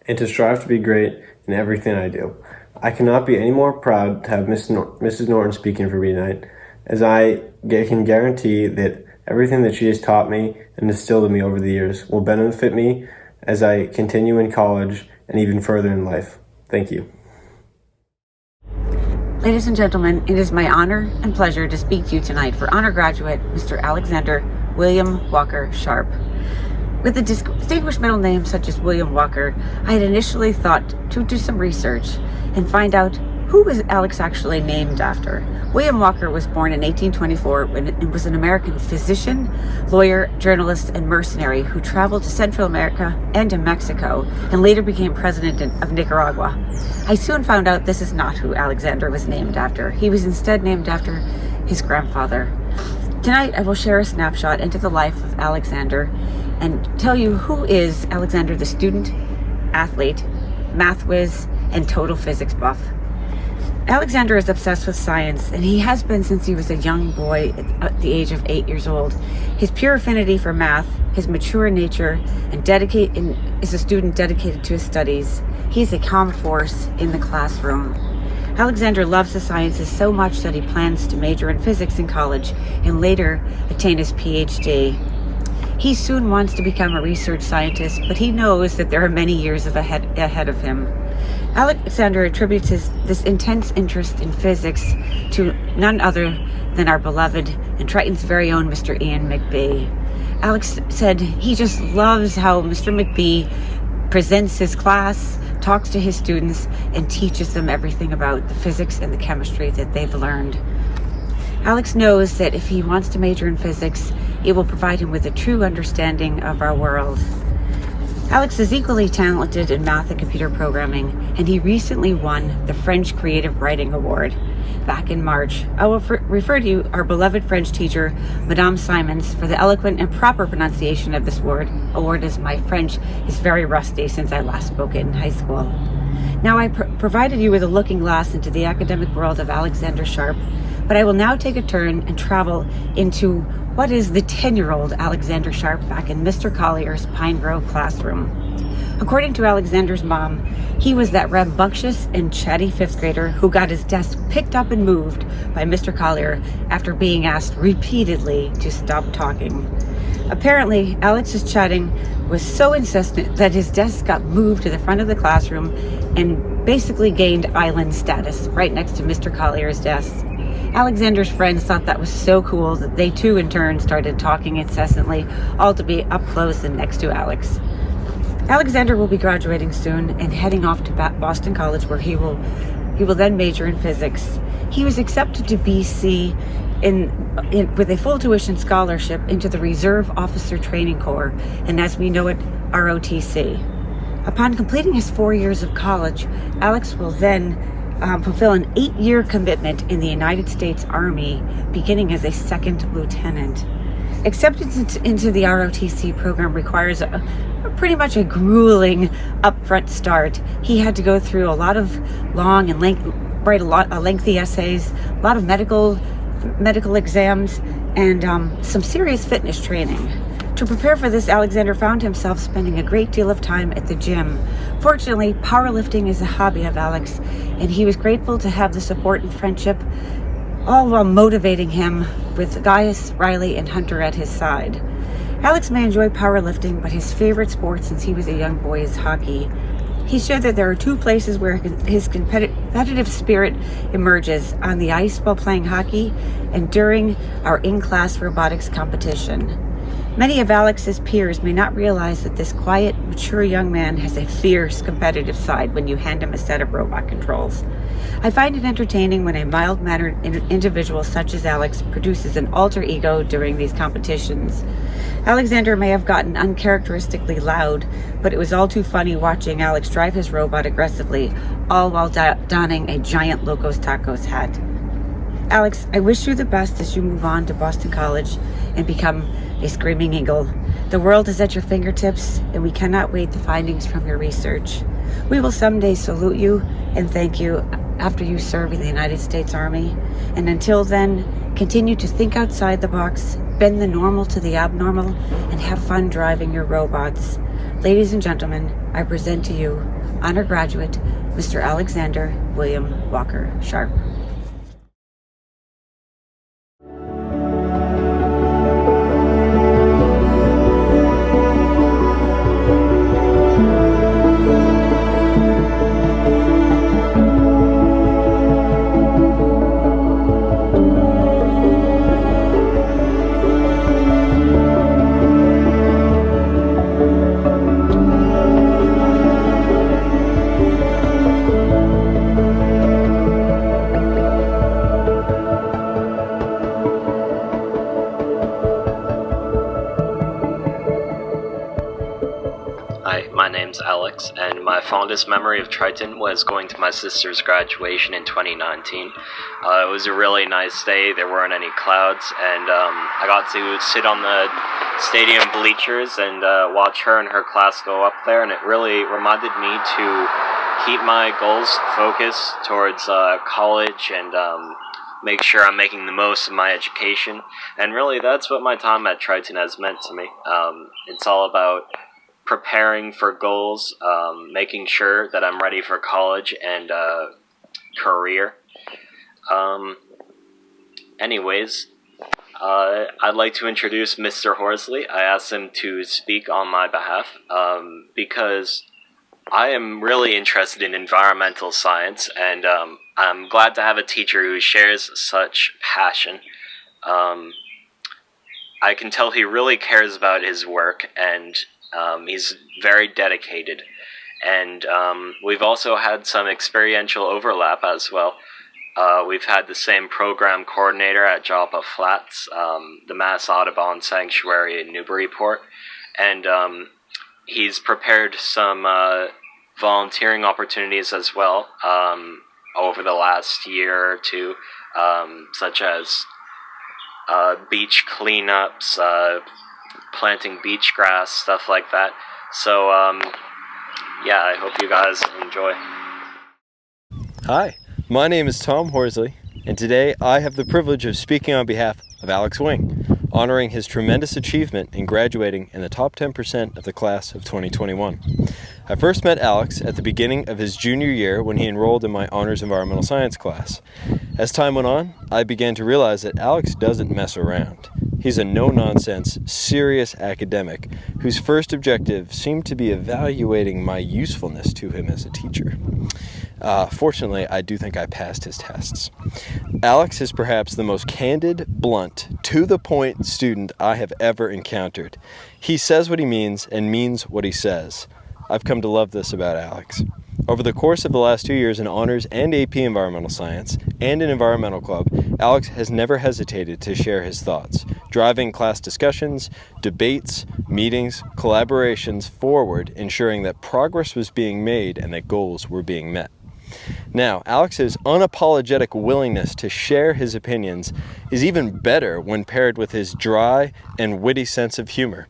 and to strive to be great in everything I do. I cannot be any more proud to have Mrs. Norton speaking for me tonight, as I can guarantee that everything that she has taught me and instilled in me over the years will benefit me as I continue in college and even further in life. Thank you. Ladies and gentlemen, it is my honor and pleasure to speak to you tonight for honor graduate Mr. Alexander William Walker Sharp. With a distinguished middle name such as William Walker, I had initially thought to do some research and find out who was Alex actually named after. William Walker was born in 1824 and was an American physician, lawyer, journalist, and mercenary who traveled to Central America and to Mexico and later became president of Nicaragua. I soon found out this is not who Alexander was named after. He was instead named after his grandfather. Tonight I will share a snapshot into the life of Alexander and tell you who is Alexander, the student, athlete, math whiz, and total physics buff. Alexander is obsessed with science, and he has been since he was a young boy at the age of 8 years old. His pure affinity for math, his mature nature, and is a student dedicated to his studies. He's a calm force in the classroom. Alexander loves the sciences so much that he plans to major in physics in college and later attain his PhD. He soon wants to become a research scientist, but he knows that there are many years ahead of him. Alexander attributes this intense interest in physics to none other than our beloved and Triton's very own Mr. Ian McBee. Alex said he just loves how Mr. McBee presents his class, talks to his students, and teaches them everything about the physics and the chemistry that they've learned. Alex knows that if he wants to major in physics, it will provide him with a true understanding of our world. Alex is equally talented in math and computer programming, and he recently won the French Creative Writing Award back in March. I will refer to you, our beloved French teacher, Madame Simons, for the eloquent and proper pronunciation of this award, as my French is very rusty since I last spoke it in high school. Now, I provided you with a looking glass into the academic world of Alexander Sharp, but I will now take a turn and travel into what is the 10-year-old Alexander Sharp back in Mr. Collier's Pine Grove classroom. According to Alexander's mom, he was that rambunctious and chatty fifth grader who got his desk picked up and moved by Mr. Collier after being asked repeatedly to stop talking. Apparently, Alex's chatting was so insistent that his desk got moved to the front of the classroom and basically gained island status right next to Mr. Collier's desk. Alexander's friends thought that was so cool that they too in turn started talking incessantly, all to be up close and next to Alex. Alexander will be graduating soon and heading off to Boston College, where he will then major in physics. He was accepted to BC with a full tuition scholarship into the Reserve Officer Training Corps, and as we know it, ROTC. Upon completing his 4 years of college, Alex will then fulfill an 8-year commitment in the United States Army, beginning as a second lieutenant. Acceptance into the ROTC program requires pretty much a grueling upfront start. He had to go through a lot of long and lengthy essays, a lot of medical exams, and some serious fitness training. To prepare for this, Alexander found himself spending a great deal of time at the gym. Fortunately, powerlifting is a hobby of Alex, and he was grateful to have the support and friendship, all while motivating him with Gaius, Riley, and Hunter at his side. Alex may enjoy powerlifting, but his favorite sport since he was a young boy is hockey. He shared that there are two places where his competitive spirit emerges: on the ice while playing hockey and during our in-class robotics competition. Many of Alex's peers may not realize that this quiet, mature young man has a fierce competitive side when you hand him a set of robot controls. I find it entertaining when a mild-mannered individual such as Alex produces an alter ego during these competitions. Alexander may have gotten uncharacteristically loud, but it was all too funny watching Alex drive his robot aggressively, all while donning a giant Locos Tacos hat. Alex, I wish you the best as you move on to Boston College and become a screaming eagle. The world is at your fingertips, and we cannot wait the findings from your research. We will someday salute you and thank you after you serve in the United States Army. And until then, continue to think outside the box, bend the normal to the abnormal, and have fun driving your robots. Ladies and gentlemen, I present to you honor graduate, Mr. Alexander William Walker Sharp. My name's Alex, and my fondest memory of Triton was going to my sister's graduation in 2019. It was a really nice day. There weren't any clouds, and I got to sit on the stadium bleachers and watch her and her class go up there, and it really reminded me to keep my goals focused towards college and make sure I'm making the most of my education. And really, that's what my time at Triton has meant to me. It's all about preparing for goals, making sure that I'm ready for college and career. Anyways, I'd like to introduce Mr. Horsley. I asked him to speak on my behalf because I am really interested in environmental science, and I'm glad to have a teacher who shares such passion. I can tell he really cares about his work, and he's very dedicated. And we've also had some experiential overlap as well. We've had the same program coordinator at Joppa Flats, the Mass Audubon Sanctuary in Newburyport, and he's prepared some volunteering opportunities as well over the last year or two, such as beach cleanups, planting beach grass, stuff like that. So, yeah, I hope you guys enjoy. Hi, my name is Tom Horsley, and today I have the privilege of speaking on behalf of Alex Wing, honoring his tremendous achievement in graduating in the top 10% of the class of 2021. I first met Alex at the beginning of his junior year when he enrolled in my Honors Environmental Science class. As time went on, I began to realize that Alex doesn't mess around. He's a no-nonsense, serious academic whose first objective seemed to be evaluating my usefulness to him as a teacher. Fortunately, I do think I passed his tests. Alex is perhaps the most candid, blunt, to-the-point student I have ever encountered. He says what he means and means what he says. I've come to love this about Alex. Over the course of the last 2 years in Honors and AP Environmental Science and in Environmental Club, Alex has never hesitated to share his thoughts, driving class discussions, debates, meetings, collaborations forward, ensuring that progress was being made and that goals were being met. Now, Alex's unapologetic willingness to share his opinions is even better when paired with his dry and witty sense of humor.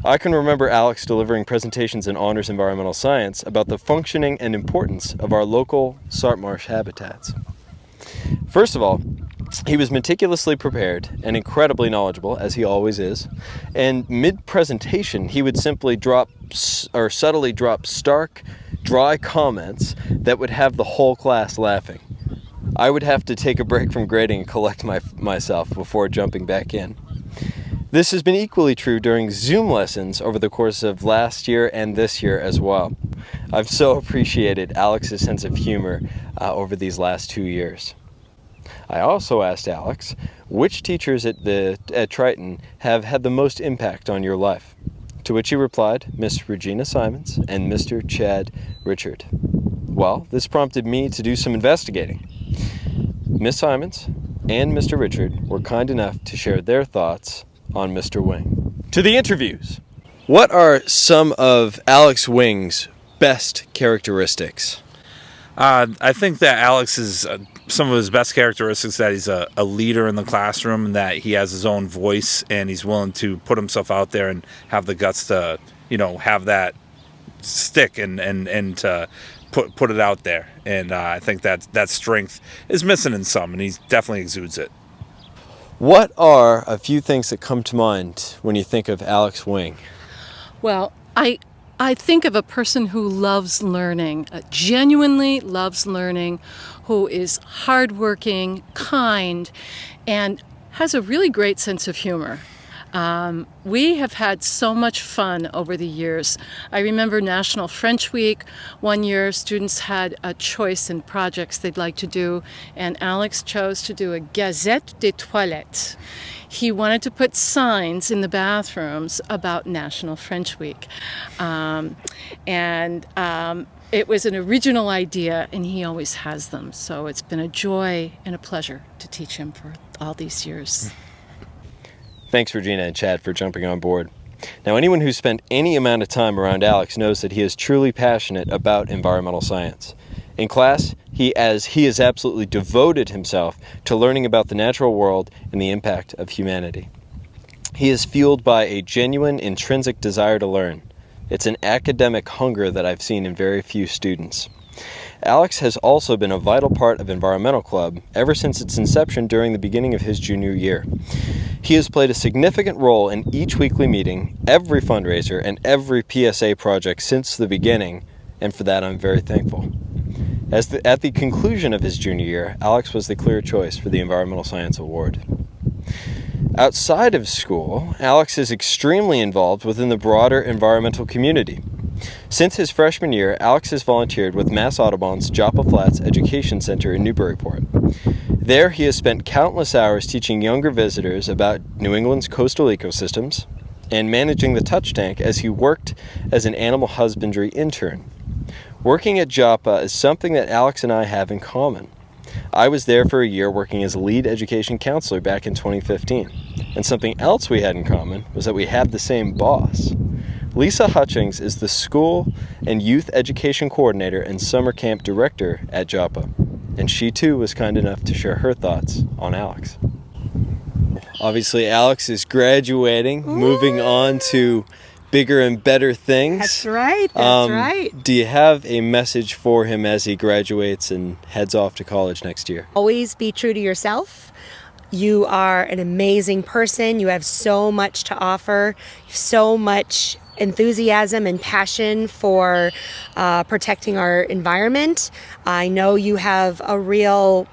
I can remember Alex delivering presentations in Honors Environmental Science about the functioning and importance of our local salt marsh habitats. First of all, he was meticulously prepared and incredibly knowledgeable, as he always is, and mid-presentation he would simply subtly drop stark, dry comments that would have the whole class laughing. I would have to take a break from grading and collect myself before jumping back in. This has been equally true during Zoom lessons over the course of last year and this year as well. I've so appreciated Alex's sense of humor over these last 2 years. I also asked Alex, which teachers at Triton have had the most impact on your life? To which he replied, Miss Regina Simons and Mr. Chad Richard. Well, this prompted me to do some investigating. Miss Simons and Mr. Richard were kind enough to share their thoughts on Mr. Wing. To the interviews. What are some of Alex Wing's best characteristics? I think that Alex is some of his best characteristics that he's a leader in the classroom and that he has his own voice and he's willing to put himself out there and have the guts to, have that stick and to put it out there. And I think that strength is missing in some, and he definitely exudes it. What are a few things that come to mind when you think of Alex Wing? Well, I think of a person who loves learning, genuinely loves learning, who is hardworking, kind, and has a really great sense of humor. We have had so much fun over the years. I remember National French Week. One year, students had a choice in projects they'd like to do, and Alex chose to do a Gazette des Toilettes. He wanted to put signs in the bathrooms about National French Week. It was an original idea, and he always has them. So it's been a joy and a pleasure to teach him for all these years. Thanks, Regina and Chad, for jumping on board. Now, anyone who's spent any amount of time around Alex knows that he is truly passionate about environmental science. In class, he has absolutely devoted himself to learning about the natural world and the impact of humanity. He is fueled by a genuine, intrinsic desire to learn. It's an academic hunger that I've seen in very few students. Alex has also been a vital part of Environmental Club ever since its inception during the beginning of his junior year. He has played a significant role in each weekly meeting, every fundraiser, and every PSA project since the beginning, and for that I'm very thankful. At the conclusion of his junior year, Alex was the clear choice for the Environmental Science Award. Outside of school, Alex is extremely involved within the broader environmental community. Since his freshman year, Alex has volunteered with Mass Audubon's Joppa Flats Education Center in Newburyport. There, he has spent countless hours teaching younger visitors about New England's coastal ecosystems, and managing the touch tank as he worked as an animal husbandry intern. Working at JAPA is something that Alex and I have in common. I was there for a year working as a lead education counselor back in 2015, and something else we had in common was that we had the same boss. Lisa Hutchings is the School and Youth Education Coordinator and Summer Camp Director at JAPA, and she too was kind enough to share her thoughts on Alex. Obviously, Alex is graduating, moving on to bigger and better things. That's right, that's right. Do you have a message for him as he graduates and heads off to college next year? Always be true to yourself. You are an amazing person. You have so much to offer, so much enthusiasm and passion for protecting our environment. I know you have a real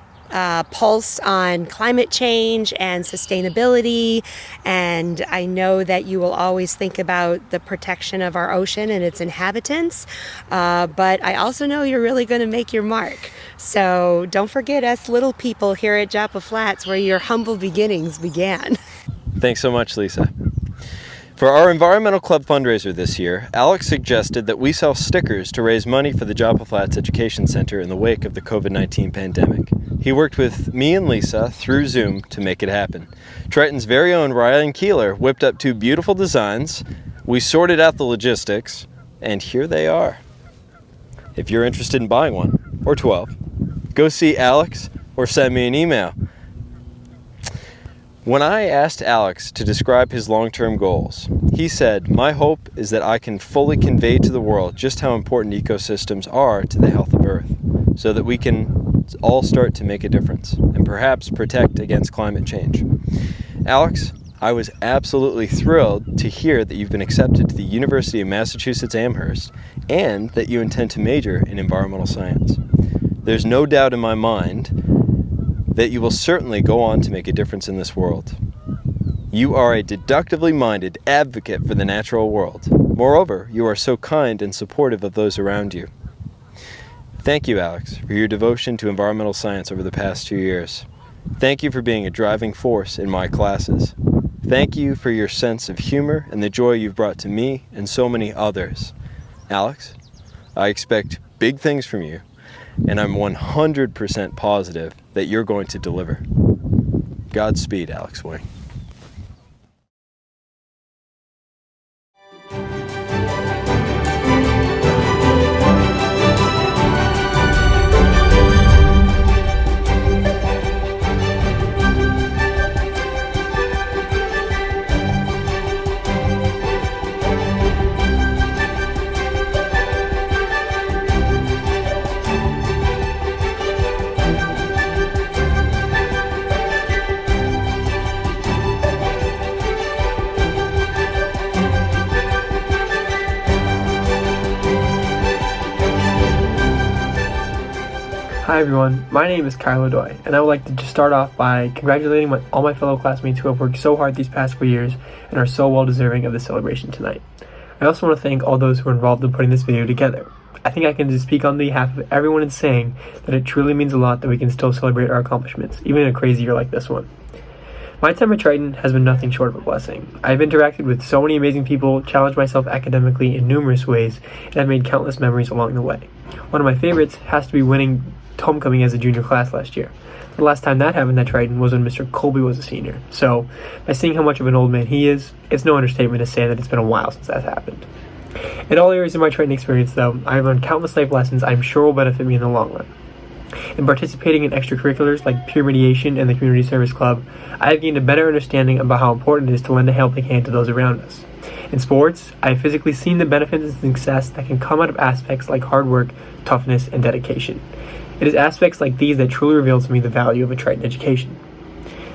pulse on climate change and sustainability, and I know that you will always think about the protection of our ocean and its inhabitants, but I also know you're really going to make your mark. So don't forget us little people here at Joppa Flats, where your humble beginnings began. Thanks so much, Lisa. For our Environmental Club fundraiser this year, Alex suggested that we sell stickers to raise money for the Joppa Flats Education Center in the wake of the COVID-19 pandemic. He worked with me and Lisa through Zoom to make it happen. Triton's very own Ryan Keeler whipped up 2 beautiful designs, we sorted out the logistics, and here they are. If you're interested in buying one, or 12, go see Alex or send me an email. When I asked Alex to describe his long-term goals, he said, "My hope is that I can fully convey to the world just how important ecosystems are to the health of Earth, so that we can all start to make a difference and perhaps protect against climate change." Alex, I was absolutely thrilled to hear that you've been accepted to the University of Massachusetts Amherst and that you intend to major in environmental science. There's no doubt in my mind that you will certainly go on to make a difference in this world. You are a deductively minded advocate for the natural world. Moreover, you are so kind and supportive of those around you. Thank you, Alex, for your devotion to environmental science over the past 2 years. Thank you for being a driving force in my classes. Thank you for your sense of humor and the joy you've brought to me and so many others. Alex, I expect big things from you, and I'm 100% positive that you're going to deliver. Godspeed, Alex Wing. Hi everyone, my name is Kyle O'Doy, and I would like to just start off by congratulating all my fellow classmates who have worked so hard these past 4 years and are so well deserving of the celebration tonight. I also want to thank all those who were involved in putting this video together. I think I can just speak on behalf of everyone in saying that it truly means a lot that we can still celebrate our accomplishments, even in a crazy year like this one. My time at Triton has been nothing short of a blessing. I've interacted with so many amazing people, challenged myself academically in numerous ways, and I've made countless memories along the way. One of my favorites has to be winning homecoming as a junior class last year. The last time that happened at Triton was when Mr. Colby was a senior. So, by seeing how much of an old man he is, it's no understatement to say that it's been a while since that happened. In all areas of my Triton experience, though, I have learned countless life lessons I'm sure will benefit me in the long run. In participating in extracurriculars like peer mediation and the community service club, I have gained a better understanding about how important it is to lend a helping hand to those around us. In sports, I have physically seen the benefits and success that can come out of aspects like hard work, toughness, and dedication. It is aspects like these that truly reveal to me the value of a Triton education.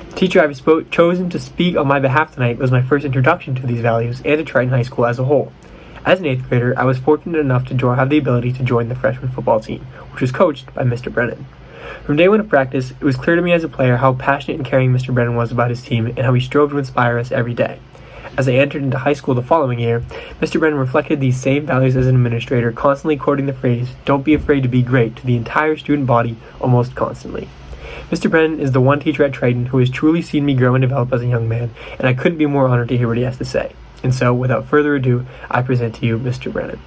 The teacher I've chosen to speak on my behalf tonight was my first introduction to these values and to Triton High School as a whole. As an 8th grader, I was fortunate enough to have the ability to join the freshman football team, which was coached by Mr. Brennan. From day one of practice, it was clear to me as a player how passionate and caring Mr. Brennan was about his team and how he strove to inspire us every day. As I entered into high school the following year, Mr. Brennan reflected these same values as an administrator, constantly quoting the phrase, "Don't be afraid to be great," to the entire student body almost constantly. Mr. Brennan is the one teacher at Triton who has truly seen me grow and develop as a young man, and I couldn't be more honored to hear what he has to say. And so, without further ado, I present to you Mr. Brennan.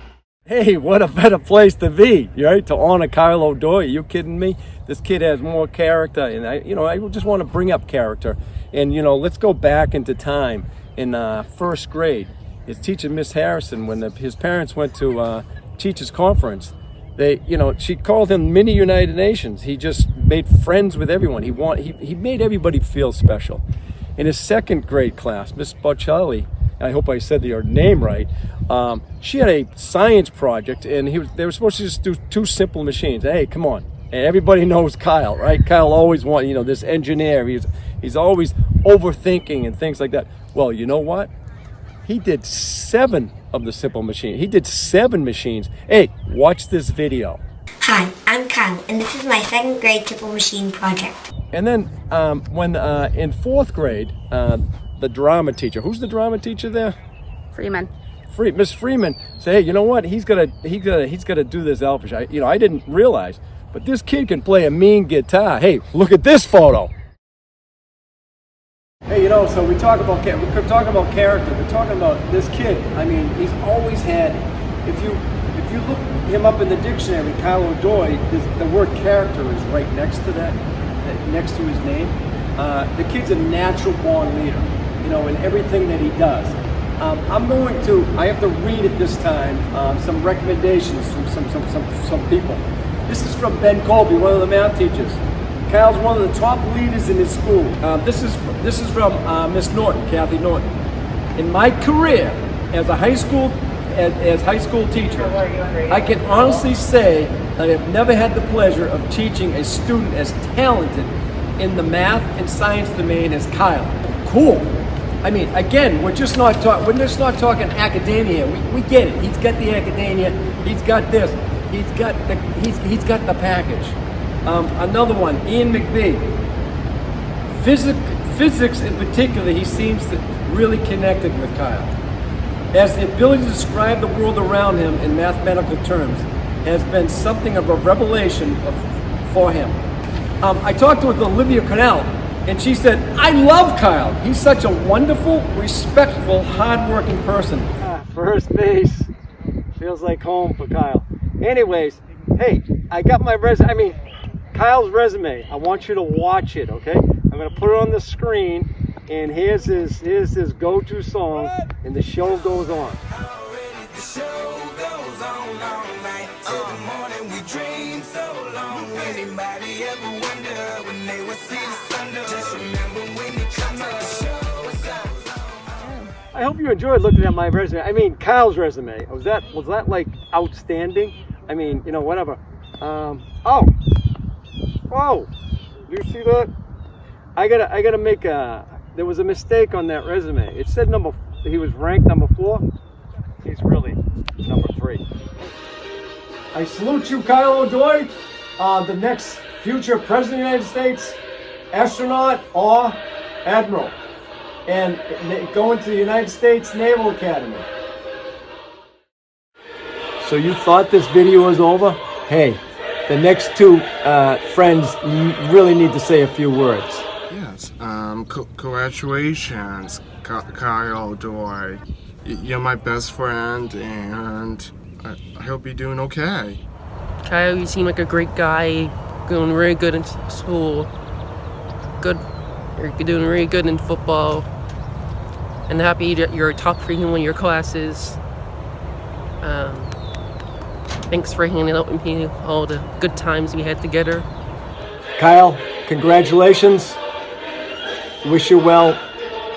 Hey, what a better place to be, right? To honor Kyle O'Doy. Are you kidding me? This kid has more character, and I just want to bring up character. And let's go back into time. In first grade, his teacher, Miss Harrison, when his parents went to teachers' conference, she called him Mini United Nations. He just made friends with everyone. He made everybody feel special. In his second grade class, Miss Bocelli, I hope I said your name right. She had a science project, and they were supposed to just do two simple machines. Hey, come on! And everybody knows Kyle, right? Kyle always wanted, this engineer. He's always overthinking and things like that. Well, you know what? He did 7 of the simple machines. He did 7 machines. Hey, watch this video. Hi, I'm Kyle, and this is my second grade simple machine project. And then when in 4th grade, the drama teacher. Who's the drama teacher there? Freeman. Miss Freeman said, "Hey, you know what? He's gonna do this Elfish. I didn't realize, but this kid can play a mean guitar. Hey, look at this photo." Hey, so we talk about character. We're talking about this kid. I mean, he's always had. If you look him up in the dictionary, Kyle O'Doy, the word character is right next to that, next to his name. The kid's a natural born leader, in everything that he does. I have to read at this time some recommendations from some people. This is from Ben Colby, one of the math teachers. Kyle's one of the top leaders in his school. This is from Miss Norton, Kathy Norton. In my career as a high school teacher, I can honestly say I have never had the pleasure of teaching a student as talented in the math and science domain as Kyle. Cool. I mean, again, we're just not talking academia. We get it. He's got the academia. He's got this. He's got the package. Another one, Ian McBee. Physics in particular, he seems to really connected with Kyle. As the ability to describe the world around him in mathematical terms has been something of a revelation for him. I talked with Olivia Connell, and she said, "I love Kyle. He's such a wonderful, respectful, hardworking person." First base feels like home for Kyle. Anyways, hey, I got my Kyle's resume. I want you to watch it, okay? I'm gonna put it on the screen, and here's his go-to song, and the show goes on. I hope you enjoyed looking at my resume. Kyle's resume. Was that like outstanding? Whatever. Whoa! Do you see that? I gotta make there was a mistake on that resume. It said he was ranked number 4. He's really number 3. I salute you, Kyle O'Doy, the next future president of the United States, astronaut or admiral, and going to the United States Naval Academy. So you thought this video was over? Hey, the next 2 friends really need to say a few words. Yes, congratulations, Kyle O'Doy. You're my best friend, and I hope you're doing okay. Kyle, you seem like a great guy, doing really good in school. You're doing really good in football. And happy that you're top 3 in one of your classes. Thanks for hanging out with me, all the good times we had together. Kyle, congratulations. Wish you well.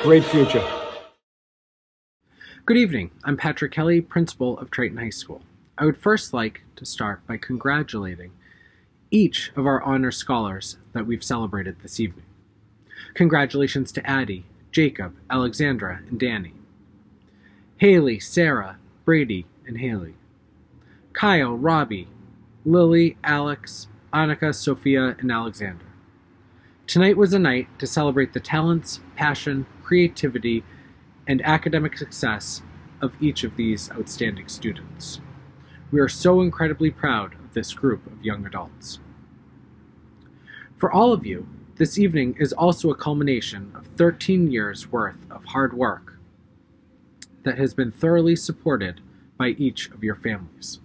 Great future. Good evening. I'm Patrick Kelly, principal of Triton High School. I would first like to start by congratulating each of our honor scholars that we've celebrated this evening. Congratulations to Addie, Jacob, Alexandra, and Danny. Haley, Sarah, Brady, and Haley. Kyle, Robbie, Lily, Alex, Annika, Sophia, and Alexander. Tonight was a night to celebrate the talents, passion, creativity, and academic success of each of these outstanding students. We are so incredibly proud of this group of young adults. For all of you, this evening is also a culmination of 13 years worth of hard work that has been thoroughly supported by each of your families.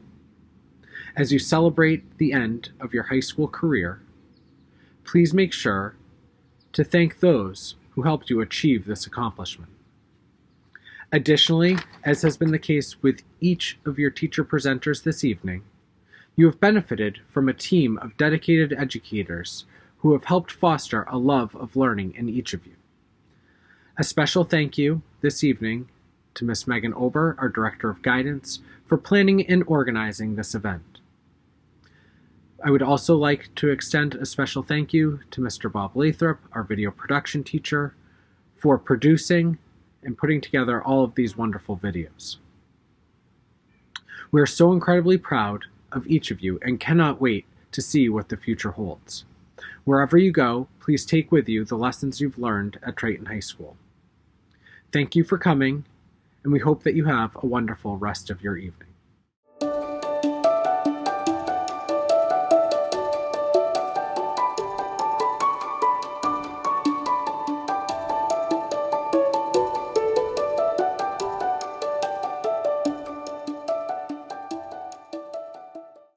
As you celebrate the end of your high school career, please make sure to thank those who helped you achieve this accomplishment. Additionally, as has been the case with each of your teacher presenters this evening, you have benefited from a team of dedicated educators who have helped foster a love of learning in each of you. A special thank you this evening to Ms. Megan Ober, our Director of Guidance, for planning and organizing this event. I would also like to extend a special thank you to Mr. Bob Lathrop, our video production teacher, for producing and putting together all of these wonderful videos. We are so incredibly proud of each of you and cannot wait to see what the future holds. Wherever you go, please take with you the lessons you've learned at Triton High School. Thank you for coming, and we hope that you have a wonderful rest of your evening.